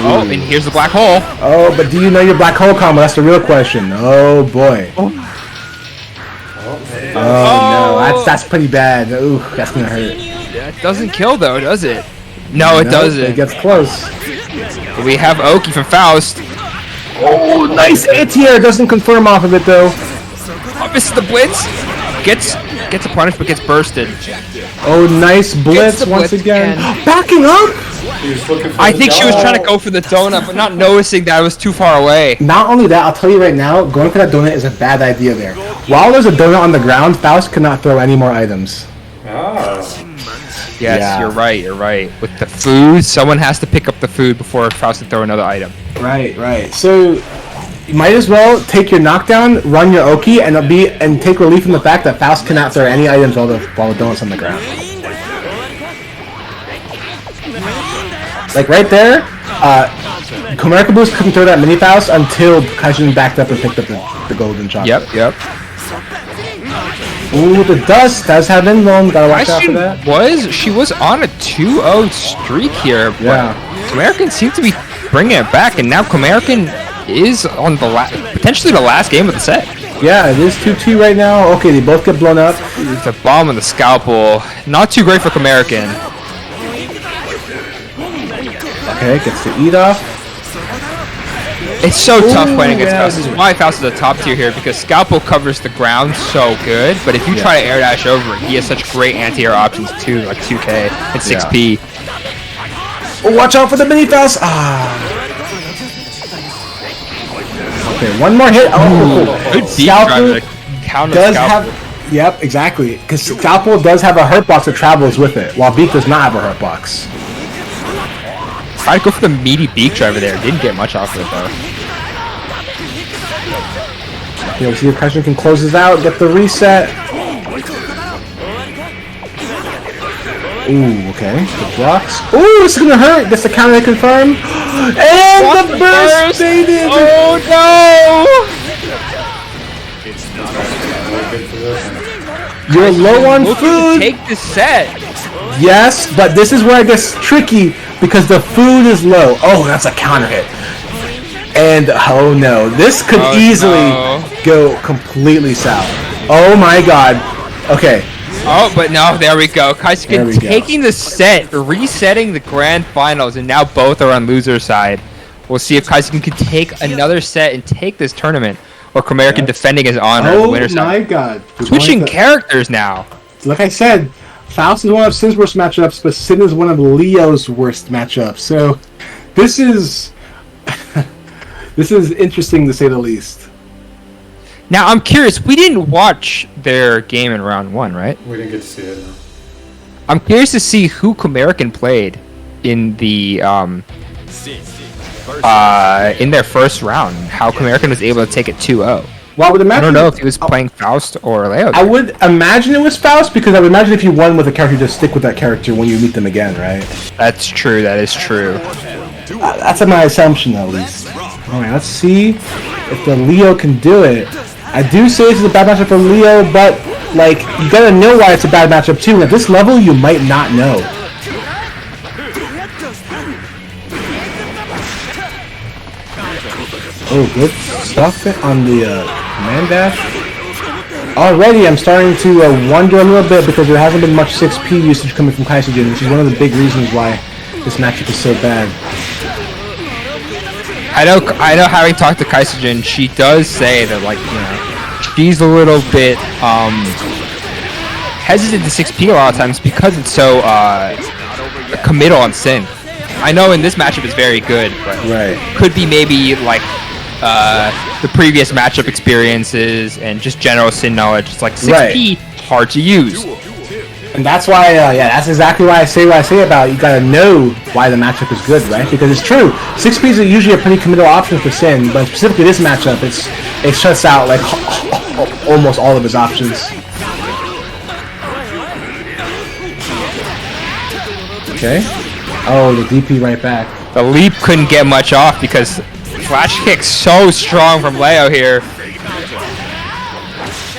[SPEAKER 4] Oh, and here's the black hole.
[SPEAKER 3] Oh, but do you know your black hole combo? That's the real question. Oh boy. Oh no, that's pretty bad. Ooh, that's gonna hurt.
[SPEAKER 4] That doesn't kill though, does it? No, it doesn't.
[SPEAKER 3] It gets close.
[SPEAKER 4] We have Oki from Faust.
[SPEAKER 3] Oh, nice anti-air. Doesn't confirm off of it though.
[SPEAKER 4] Oh, misses the blitz. Gets a punish, but gets bursted.
[SPEAKER 3] Oh, nice blitz once again. Backing up.
[SPEAKER 4] I think she was trying to go for the donut, but not noticing that it was too far away.
[SPEAKER 3] Not only that, I'll tell you right now, going for that donut is a bad idea there. While there's a donut on the ground, Faust cannot throw any more items.
[SPEAKER 4] Yes,
[SPEAKER 3] Yeah.
[SPEAKER 4] you're right. With the food, someone has to pick up the food before Faust can throw another item.
[SPEAKER 3] Right. So you might as well take your knockdown, run your Oki, and take relief from the fact that Faust cannot throw any items while the donut's on the ground. Like right there, American Blues couldn't throw that mini Faust until Kaijin backed up and picked up the golden chocolate.
[SPEAKER 4] Yep.
[SPEAKER 3] Ooh, the dust does have Invuln. Gotta watch out for that.
[SPEAKER 4] She was on a 2-0 streak here, but
[SPEAKER 3] Yeah.
[SPEAKER 4] American seems to be bringing it back, and now American is on the potentially the last game of the set.
[SPEAKER 3] Yeah, it is 2-2 right now. Okay, they both get blown up.
[SPEAKER 4] It's a bomb on the scalpel. Not too great for American.
[SPEAKER 3] Okay, gets the eat off.
[SPEAKER 4] It's so tough
[SPEAKER 3] Ooh,
[SPEAKER 4] playing against
[SPEAKER 3] yeah,
[SPEAKER 4] Faust. This is why Faust is a top tier here, because Scalpel covers the ground so good, but if you try to air dash over it, he has such great anti-air options too, like 2K and 6P.
[SPEAKER 3] Oh, watch out for the mini Faust! Okay, one more hit. Oh,
[SPEAKER 4] Good deep
[SPEAKER 3] Scalpel
[SPEAKER 4] drive to counter
[SPEAKER 3] does
[SPEAKER 4] Scalpel.
[SPEAKER 3] have... Yep, exactly. Because Scalpel does have a hurt box that travels with it, while Beak does not have a hurt box.
[SPEAKER 4] Tried to go for the meaty beak driver there. Didn't get much off of it though.
[SPEAKER 3] Okay, we'll see if Kaijin can close this out, get the reset. Ooh, okay. The blocks. Ooh, this is gonna hurt. Gets the counter confirm. And the burst faded.
[SPEAKER 4] Oh no!
[SPEAKER 3] You're low on
[SPEAKER 4] Looking to
[SPEAKER 3] food.
[SPEAKER 4] take the set.
[SPEAKER 3] Yes, but this is where it gets tricky because the food is low. Oh, that's a counter hit. And oh no, this could easily go completely south. Oh my god. Okay.
[SPEAKER 4] Oh, but no, there we go.
[SPEAKER 3] There
[SPEAKER 4] Kaisuke
[SPEAKER 3] we go.
[SPEAKER 4] taking the set, resetting the grand finals, and now both are on loser side. We'll see if Kaisuke can take another set and take this tournament, or American defending his honor on the winner
[SPEAKER 3] Oh my
[SPEAKER 4] side.
[SPEAKER 3] god.
[SPEAKER 4] Switching characters now.
[SPEAKER 3] Like I said, Faust is one of Sin's worst matchups, but Sin is one of Leo's worst matchups. So this is this is interesting to say the least.
[SPEAKER 4] Now, I'm curious. We didn't watch their game in round one, right?
[SPEAKER 1] We didn't get to see it. No.
[SPEAKER 4] I'm curious to see who American played in the in their first round. How American was able to take it 2-0.
[SPEAKER 3] Well, I would imagine.
[SPEAKER 4] I don't know if he was playing Faust or Leo.
[SPEAKER 3] I would imagine it was Faust because I would imagine if you won with a character, you just stick with that character when you meet them again, right?
[SPEAKER 4] That's true. That is true.
[SPEAKER 3] That's my assumption, at least. All right, let's see if the Leo can do it. I do say this is a bad matchup for Leo, but like you gotta know why it's a bad matchup too. And at this level, you might not know. Oh, good stuff on the command dash. Already, I'm starting to wonder a little bit because there hasn't been much 6P usage coming from Kaisuke, which is one of the big reasons why this matchup is so bad.
[SPEAKER 4] I know. Having talked to Kaisujin, she does say that, like, she's a little bit hesitant to 6P a lot of times because it's so committal on Sin. I know in this matchup it's very good, but could be maybe like the previous matchup experiences and just general Sin knowledge. It's like 6P hard to use.
[SPEAKER 3] And that's why, that's exactly why I say what I say about you gotta know why the matchup is good, right? Because it's true, 6P is usually a pretty committal option for Sin, but specifically this matchup, it shuts out like almost all of his options. Okay. Oh, the DP right back.
[SPEAKER 4] The leap couldn't get much off because flash kick's so strong from Leo here.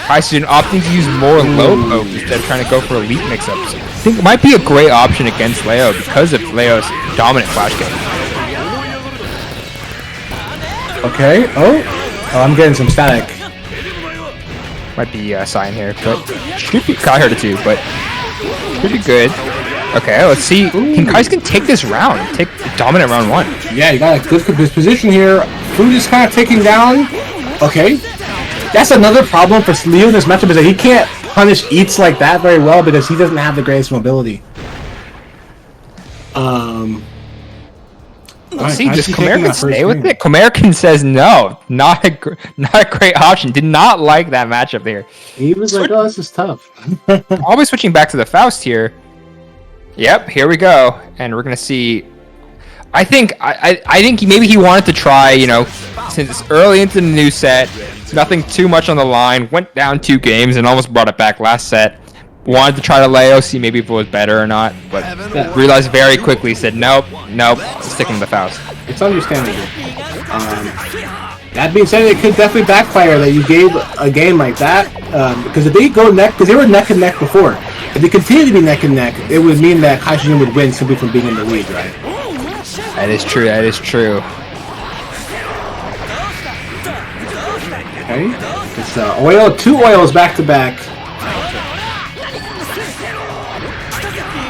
[SPEAKER 4] Kaisujin opting to use more low poke instead of trying to go for a leap mix-ups. I think it might be a great option against Leo because of Leo's dominant flash kick.
[SPEAKER 3] Okay. Oh, I'm getting some static.
[SPEAKER 4] Might be a sign here, but should be. I heard it too, but should be good. Okay, let's see. Can Kaisujin take this round? Take the dominant round 1.
[SPEAKER 3] Yeah, you got a good position here. Food is kind of taking down. Okay. That's another problem for Leo in this matchup is that he can't punish eats like that very well because he doesn't have the greatest mobility.
[SPEAKER 4] Let's see, does Comerican stay with it? Comerican says no. Not a great option. Did not like that matchup there.
[SPEAKER 3] He was like, oh, this is tough.
[SPEAKER 4] Always switching back to the Faust here. Yep, here we go. And we're going to see... I think maybe he wanted to try, since it's early into the new set, nothing too much on the line, went down 2 games and almost brought it back last set. Wanted to try to Leo, see maybe if it was better or not, but realized very quickly, said nope, sticking to the Faust.
[SPEAKER 3] It's understandable. That being said, it could definitely backfire that you gave a game like that, because if they go because they were neck and neck before. If they continue to be neck and neck, it would mean that Kaisujin would win simply from being in the lead, right?
[SPEAKER 4] That is true.
[SPEAKER 3] Okay, it's oil, 2 oils back to back.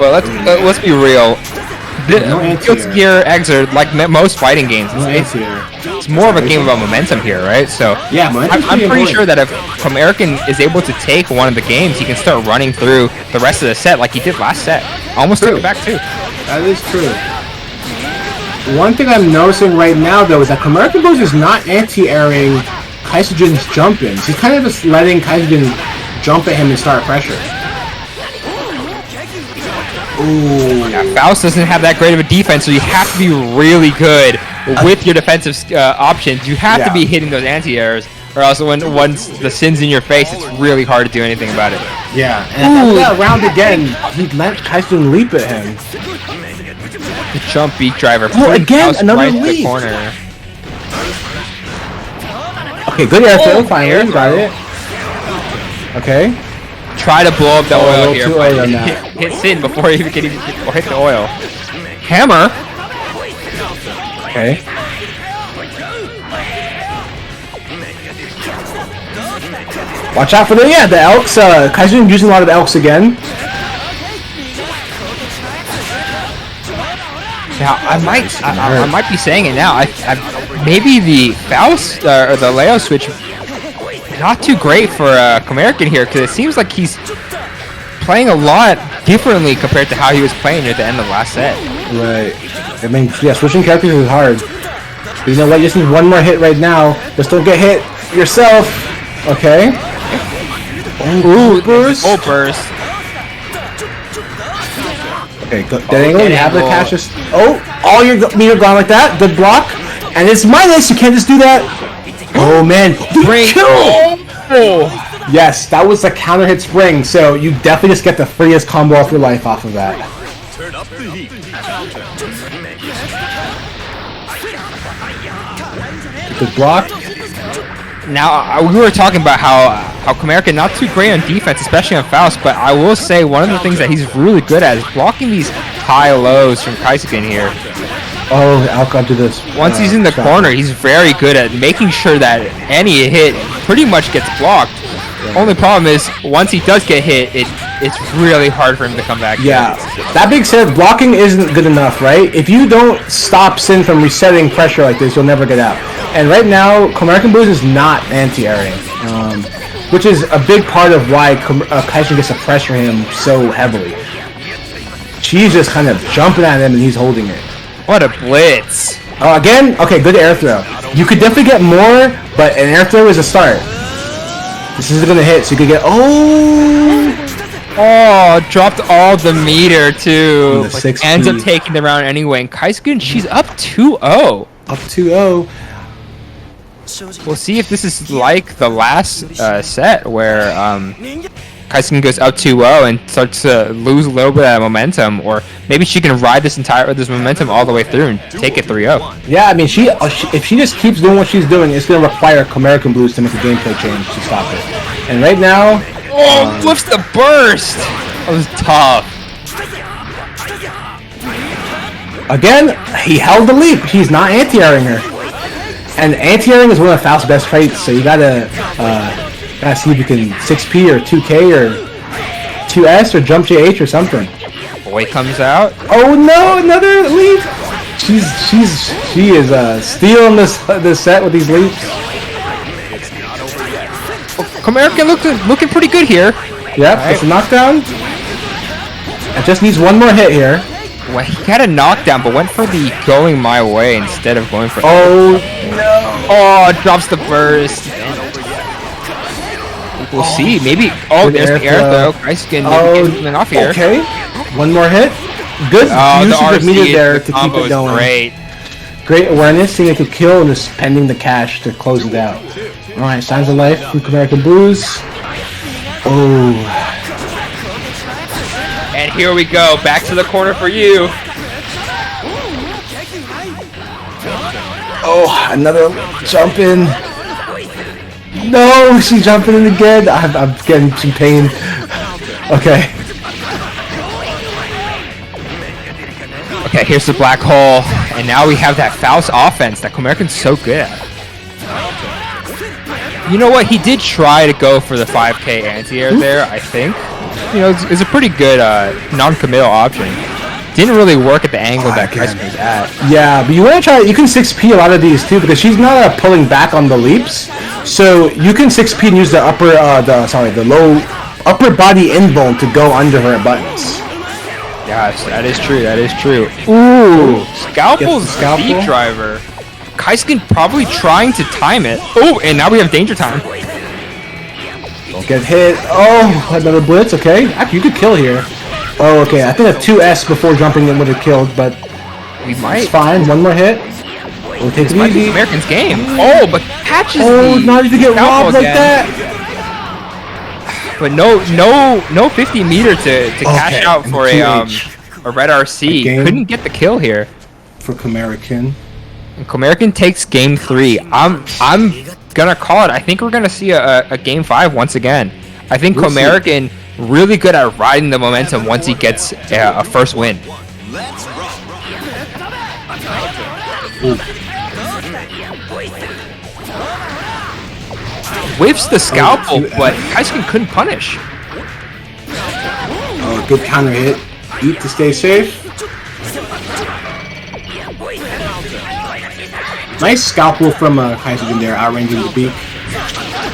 [SPEAKER 4] Well, let's be real. Guilty Gear Exert, like most fighting games, it's more of a game about momentum here, right? So
[SPEAKER 3] yeah,
[SPEAKER 4] I'm pretty sure that if Comerican is able to take one of the games, he can start running through the rest of the set like he did last set. Almost took it back too.
[SPEAKER 3] That is true. One thing I'm noticing right now, though, is that Comerican Bros is not anti-airing Kaisujin's jump-ins. He's kind of just letting Kaisujin jump at him and start pressure. Ooh.
[SPEAKER 4] Yeah, Faust doesn't have that great of a defense, so you have to be really good with your defensive options. You have to be hitting those anti-airs, or else once the Sin's in your face, it's really hard to do anything about it.
[SPEAKER 3] Yeah, and that round again, he let Kaisujin leap at him.
[SPEAKER 4] The jump beat driver.
[SPEAKER 3] Again, another leap.
[SPEAKER 4] The corner.
[SPEAKER 3] Okay, good airfield, fire, got it. Okay.
[SPEAKER 4] Try to blow up the oil here. Hit Sin before he can even hit the oil. Hammer.
[SPEAKER 3] Okay. Watch out for the elks. Kaisujin using a lot of elks again.
[SPEAKER 4] Now I might be saying it now. Maybe the Faust or the Leo switch not too great for Comerican here because it seems like he's playing a lot differently compared to how he was playing at the end of the last set.
[SPEAKER 3] Right. I mean, yeah, switching characters is hard. But you know what? You just need one more hit right now. Just don't get hit yourself. Okay. Ooh, burst.
[SPEAKER 4] Oh, burst.
[SPEAKER 3] Okay, dead angle. You have the catches. All your meter gone like that. Good block. And it's minus. You can't just do that. Oh man, kill! Yes, that was a counter hit spring, so you definitely just get the freest combo of your life off of that.
[SPEAKER 2] Turn up the heat.
[SPEAKER 3] Good block.
[SPEAKER 4] Now, we were talking about how Comerican not too great on defense, especially on Faust, but I will say one of the things that he's really good at is blocking these high lows from Kaisujin here.
[SPEAKER 3] Oh, I'll come to this.
[SPEAKER 4] Once he's in the corner, he's very good at making sure that any hit pretty much gets blocked. Yeah. Only problem is, once he does get hit, it it's really hard for him to come back.
[SPEAKER 3] Yeah. That being said, blocking isn't good enough, right? If you don't stop Sin from resetting pressure like this, you'll never get out. And right now, American Blues is not anti-airing, which is a big part of why Kaishin gets to pressure him so heavily. She's just kind of jumping at him and he's holding it.
[SPEAKER 4] What a blitz.
[SPEAKER 3] Again, okay, good air throw. You could definitely get more, but an air throw is a start. This isn't going to hit, so you could get...
[SPEAKER 4] Oh, dropped all the meter, too.
[SPEAKER 3] The
[SPEAKER 4] Like, ends up taking the round anyway. And Kaisuke, she's up 2-0.
[SPEAKER 3] Up 2-0.
[SPEAKER 4] We'll see if this is like the last set where Kaisuke goes up 2-0 and starts to lose a little bit of momentum, or maybe she can ride this momentum all the way through and take it 3-0.
[SPEAKER 3] Yeah, I mean, if she just keeps doing what she's doing, it's going to require American Blues to make a gameplay change to stop it. And right now...
[SPEAKER 4] Oh, flips the burst! That was tough.
[SPEAKER 3] Again, he held the leap. He's not anti-airing her. And anti-airing is one of Faust's best fights, so you gotta see if you can 6P or 2K or 2S or jump JH or something.
[SPEAKER 4] Boy comes out.
[SPEAKER 3] Oh no, another leap! She is stealing this set with these leaps.
[SPEAKER 4] American looking pretty good here.
[SPEAKER 3] Yep, it's a knockdown. It just needs one more hit here.
[SPEAKER 4] Well, he got a knockdown, but went for the going my way instead of going for...
[SPEAKER 3] Oh, no.
[SPEAKER 4] Oh, drops the burst. We'll see. Maybe... Oh, there's the air throw. Kaisuke maybe get something off here.
[SPEAKER 3] Okay. One more hit. Good usage of meter there to keep it going.
[SPEAKER 4] Great.
[SPEAKER 3] Great awareness, seeing it could kill and just spending the cash to close it out. Alright, Signs of Life from American Blues. Oh.
[SPEAKER 4] And here we go. Back to the corner for you.
[SPEAKER 3] Oh, another jump in. No, she's jumping in again. I'm getting some pain. Okay.
[SPEAKER 4] Okay, here's the black hole. And now we have that Faust offense that American's so good at. You know what? He did try to go for the 5K anti-air there, I think. You know, it's a pretty good non-committal option. Didn't really work at the angle that Kaisuke was at.
[SPEAKER 3] Yeah, but you want to try. You can 6P a lot of these too because she's not pulling back on the leaps. So you can 6P and use the low upper body in bone to go under her buttons.
[SPEAKER 4] Yes, that is true. That is true. Ooh, Scalpel's
[SPEAKER 3] Scalpel.
[SPEAKER 4] deep driver. Kaisuke probably trying to time it. Oh, and now we have danger time.
[SPEAKER 3] Don't get hit. Oh, another blitz. Okay, actually, you could kill here. Oh, okay. I think a 2S before jumping in would have killed, but
[SPEAKER 4] We might.
[SPEAKER 3] it's fine. One more hit. We'll take it
[SPEAKER 4] Might be
[SPEAKER 3] easy.
[SPEAKER 4] American's game. Oh, but catches
[SPEAKER 3] Oh,
[SPEAKER 4] the
[SPEAKER 3] not even get
[SPEAKER 4] scalpel
[SPEAKER 3] robbed like
[SPEAKER 4] again.
[SPEAKER 3] that.
[SPEAKER 4] But no 50 meter to cash out for a red RC.
[SPEAKER 3] Game.
[SPEAKER 4] Couldn't get the kill here.
[SPEAKER 3] For Comerican.
[SPEAKER 4] And Comerican takes game 3. I'm gonna call it. I think we're gonna see a game 5 once again. I think
[SPEAKER 3] We'll
[SPEAKER 4] Comerican really good at riding the momentum once he gets a first win. Whiffs the scalpel, but Kaisuke couldn't punish.
[SPEAKER 3] Oh, good counter hit. Eat to stay safe. Nice scalpel from Kaisuke there, outranging the beak.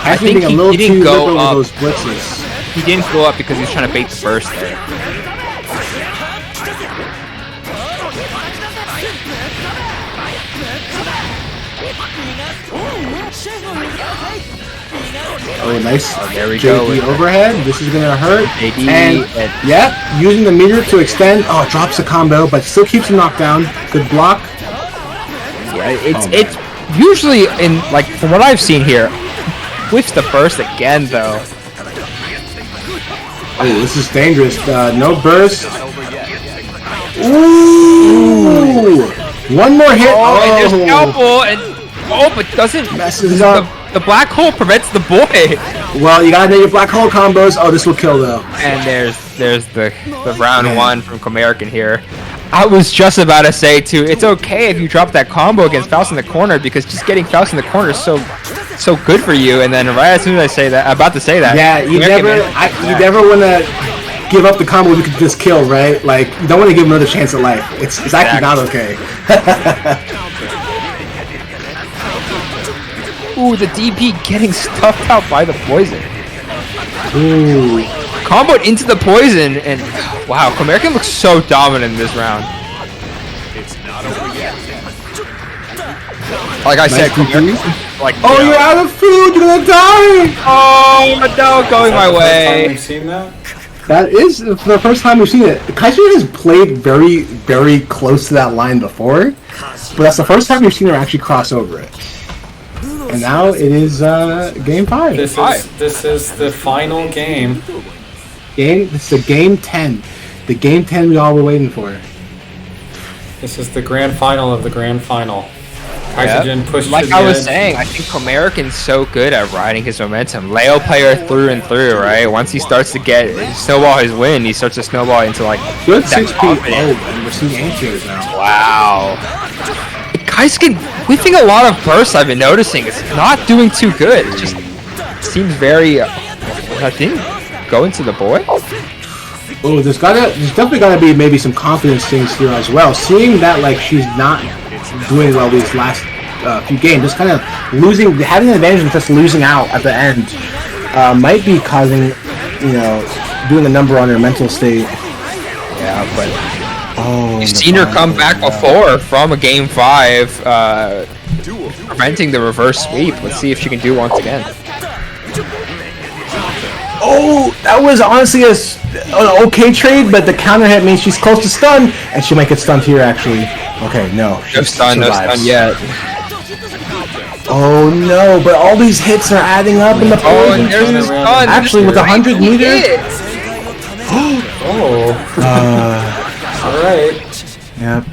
[SPEAKER 3] I
[SPEAKER 4] think
[SPEAKER 3] being a
[SPEAKER 4] he
[SPEAKER 3] little
[SPEAKER 4] didn't
[SPEAKER 3] too
[SPEAKER 4] go
[SPEAKER 3] liberal
[SPEAKER 4] up.
[SPEAKER 3] with those blitzes.
[SPEAKER 4] He didn't go up because he was trying to bait the burst there.
[SPEAKER 3] Oh, nice.
[SPEAKER 4] There we go.
[SPEAKER 3] JD overhead. This is gonna hurt.
[SPEAKER 4] JD
[SPEAKER 3] And yeah, using the meter to extend. Oh, drops the combo, but still keeps him knocked down. Good block.
[SPEAKER 4] Yeah, it's usually in, like, from what I've seen here, whiffs the burst again though.
[SPEAKER 3] Oh, this is dangerous. No burst. Ooh! One more hit.
[SPEAKER 4] Oh, and there's scalpel, and but doesn't
[SPEAKER 3] Messes up.
[SPEAKER 4] the black hole prevents the boy.
[SPEAKER 3] Well, you gotta know your black hole combos. Oh, this will kill though.
[SPEAKER 4] And there's the round 1 from Comerican here. I was just about to say too, it's okay if you drop that combo against Faust in the corner, because just getting Faust in the corner is so good for you. And then right as soon as I say that, I'm about to say that.
[SPEAKER 3] Yeah, you never want to give up the combo you could just kill, right? Like, you don't want to give him another chance at life. It's actually not okay.
[SPEAKER 4] Ooh, the DP getting stuffed out by the poison.
[SPEAKER 3] Ooh.
[SPEAKER 4] Comboed into the poison, and wow, American looks so dominant in this round.
[SPEAKER 2] It's not over yet.
[SPEAKER 4] Like I said,
[SPEAKER 3] Nice
[SPEAKER 4] like
[SPEAKER 3] oh, you're out of food! You're gonna die!
[SPEAKER 4] Oh no, going my way.
[SPEAKER 1] We've seen that.
[SPEAKER 3] That is the first time we've seen it. Kaiser has played very, very close to that line before, but that's the first time we've seen her actually cross over it. And now it is game 5.
[SPEAKER 1] This is the final game.
[SPEAKER 3] This is the game 10. The game 10 we all were waiting for.
[SPEAKER 1] This is the grand final of the grand final. Kaiser pushed
[SPEAKER 4] like
[SPEAKER 1] to the
[SPEAKER 4] I was
[SPEAKER 1] edge.
[SPEAKER 4] saying, I think American's so good at riding his momentum. Leo player through and through, right? Once he starts to snowball his win, he starts to snowball into like
[SPEAKER 3] Good
[SPEAKER 4] that
[SPEAKER 3] 6
[SPEAKER 4] confidence.
[SPEAKER 3] and we're seeing A-tiers now.
[SPEAKER 4] Wow. Kaisuke whiffing a lot of bursts, I've been noticing. It's not doing too good. It just seems very, I think, going to the boy?
[SPEAKER 3] Oh, there's definitely gotta be maybe some confidence things here as well. Seeing that like she's not doing well these last few games, just kind of having an advantage and just losing out at the end might be causing, doing a number on her mental state.
[SPEAKER 4] Yeah, but you've seen her come back before from a game 5, preventing the reverse sweep. Let's see if she can do it once again.
[SPEAKER 3] Oh, that was honestly an okay trade, but the counter hit means she's close to stun, and she might get stunned here actually. Okay, no.
[SPEAKER 4] No stun yet.
[SPEAKER 3] Oh no, but all these hits are adding up in the poison.
[SPEAKER 4] Oh, and there's his stun.
[SPEAKER 3] Actually, with 100 meters.
[SPEAKER 1] Alright.
[SPEAKER 3] Yep.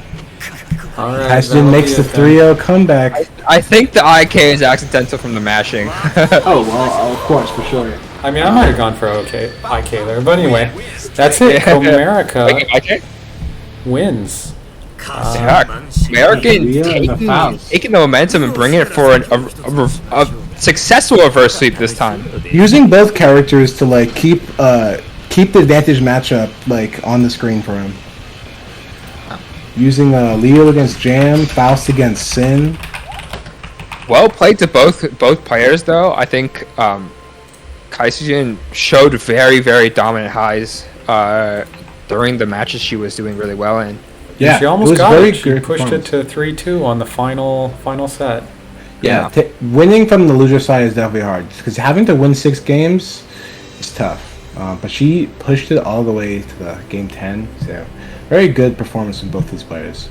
[SPEAKER 1] Alright.
[SPEAKER 3] Tyson makes the 3-0 comeback.
[SPEAKER 4] I think the IK is accidental from the mashing.
[SPEAKER 3] Oh, well, of course, for sure.
[SPEAKER 1] I mean, I might have gone for IK there, but anyway, that's it. America
[SPEAKER 4] IK?
[SPEAKER 1] wins.
[SPEAKER 4] Yeah, American taking the momentum and bringing it for a successful reverse sweep this time.
[SPEAKER 3] Using both characters to like keep the advantage matchup like on the screen for him. Using Leo against Jam, Faust against Sin.
[SPEAKER 4] Well played to both players, though. I think Kaisujin showed very, very dominant highs during the matches she was doing really well in.
[SPEAKER 1] Yeah, she almost got it. She pushed it to 3-2 on the final set.
[SPEAKER 3] Yeah, winning from the loser side is definitely hard because having to win 6 games is tough. But she pushed it all the way to the game 10. So very good performance from both these players.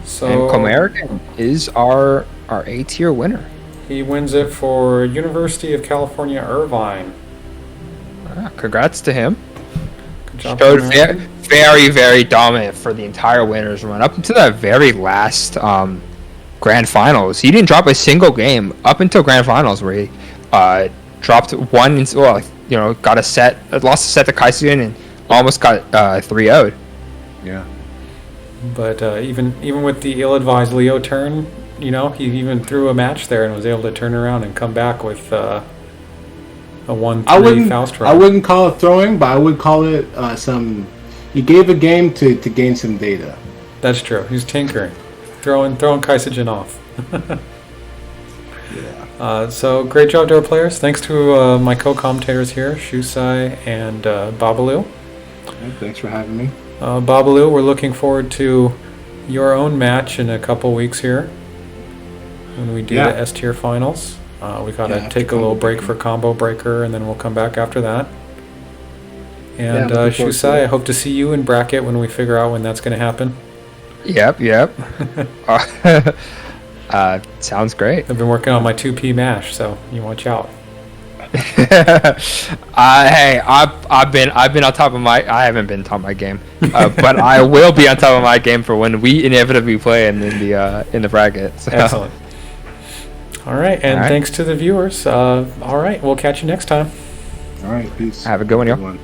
[SPEAKER 4] So, and Comerican is our A-tier winner.
[SPEAKER 1] He wins it for University of California, Irvine.
[SPEAKER 4] Congrats to him.
[SPEAKER 1] Good job.
[SPEAKER 4] Showed very, very dominant for the entire winners run up until that very last grand finals. He didn't drop a single game up until grand finals where he dropped one. Got a set, lost a set to Kaisuin and almost got 3-0'd.
[SPEAKER 1] Yeah. But even with the ill-advised Leo turn, he even threw a match there and was able to turn around and come back with a 1-3 Faust run.
[SPEAKER 3] I wouldn't call it throwing, but I would call it he gave a game to gain some data.
[SPEAKER 1] That's true. He's tinkering, throwing Kaisujin off.
[SPEAKER 3] Yeah.
[SPEAKER 1] So great job to our players. Thanks to my co-commentators here, Shusai and Babalu.
[SPEAKER 3] Thanks for having me.
[SPEAKER 1] Babalu, we're looking forward to your own match in a couple weeks here when we do the S-tier finals. We gotta take a little break for Combo Breaker, and then we'll come back after that. And Shusai, I hope to see you in bracket when we figure out when that's going to happen.
[SPEAKER 4] Yep. Sounds great.
[SPEAKER 1] I've been working on my 2P mash, so you watch out.
[SPEAKER 4] Hey, I've been on top of I haven't been on top of my game, but I will be on top of my game for when we inevitably play in the bracket. So.
[SPEAKER 1] Excellent. All right, and thanks to the viewers. All right, we'll catch you next time.
[SPEAKER 3] All right, peace.
[SPEAKER 4] Have a good one, y'all.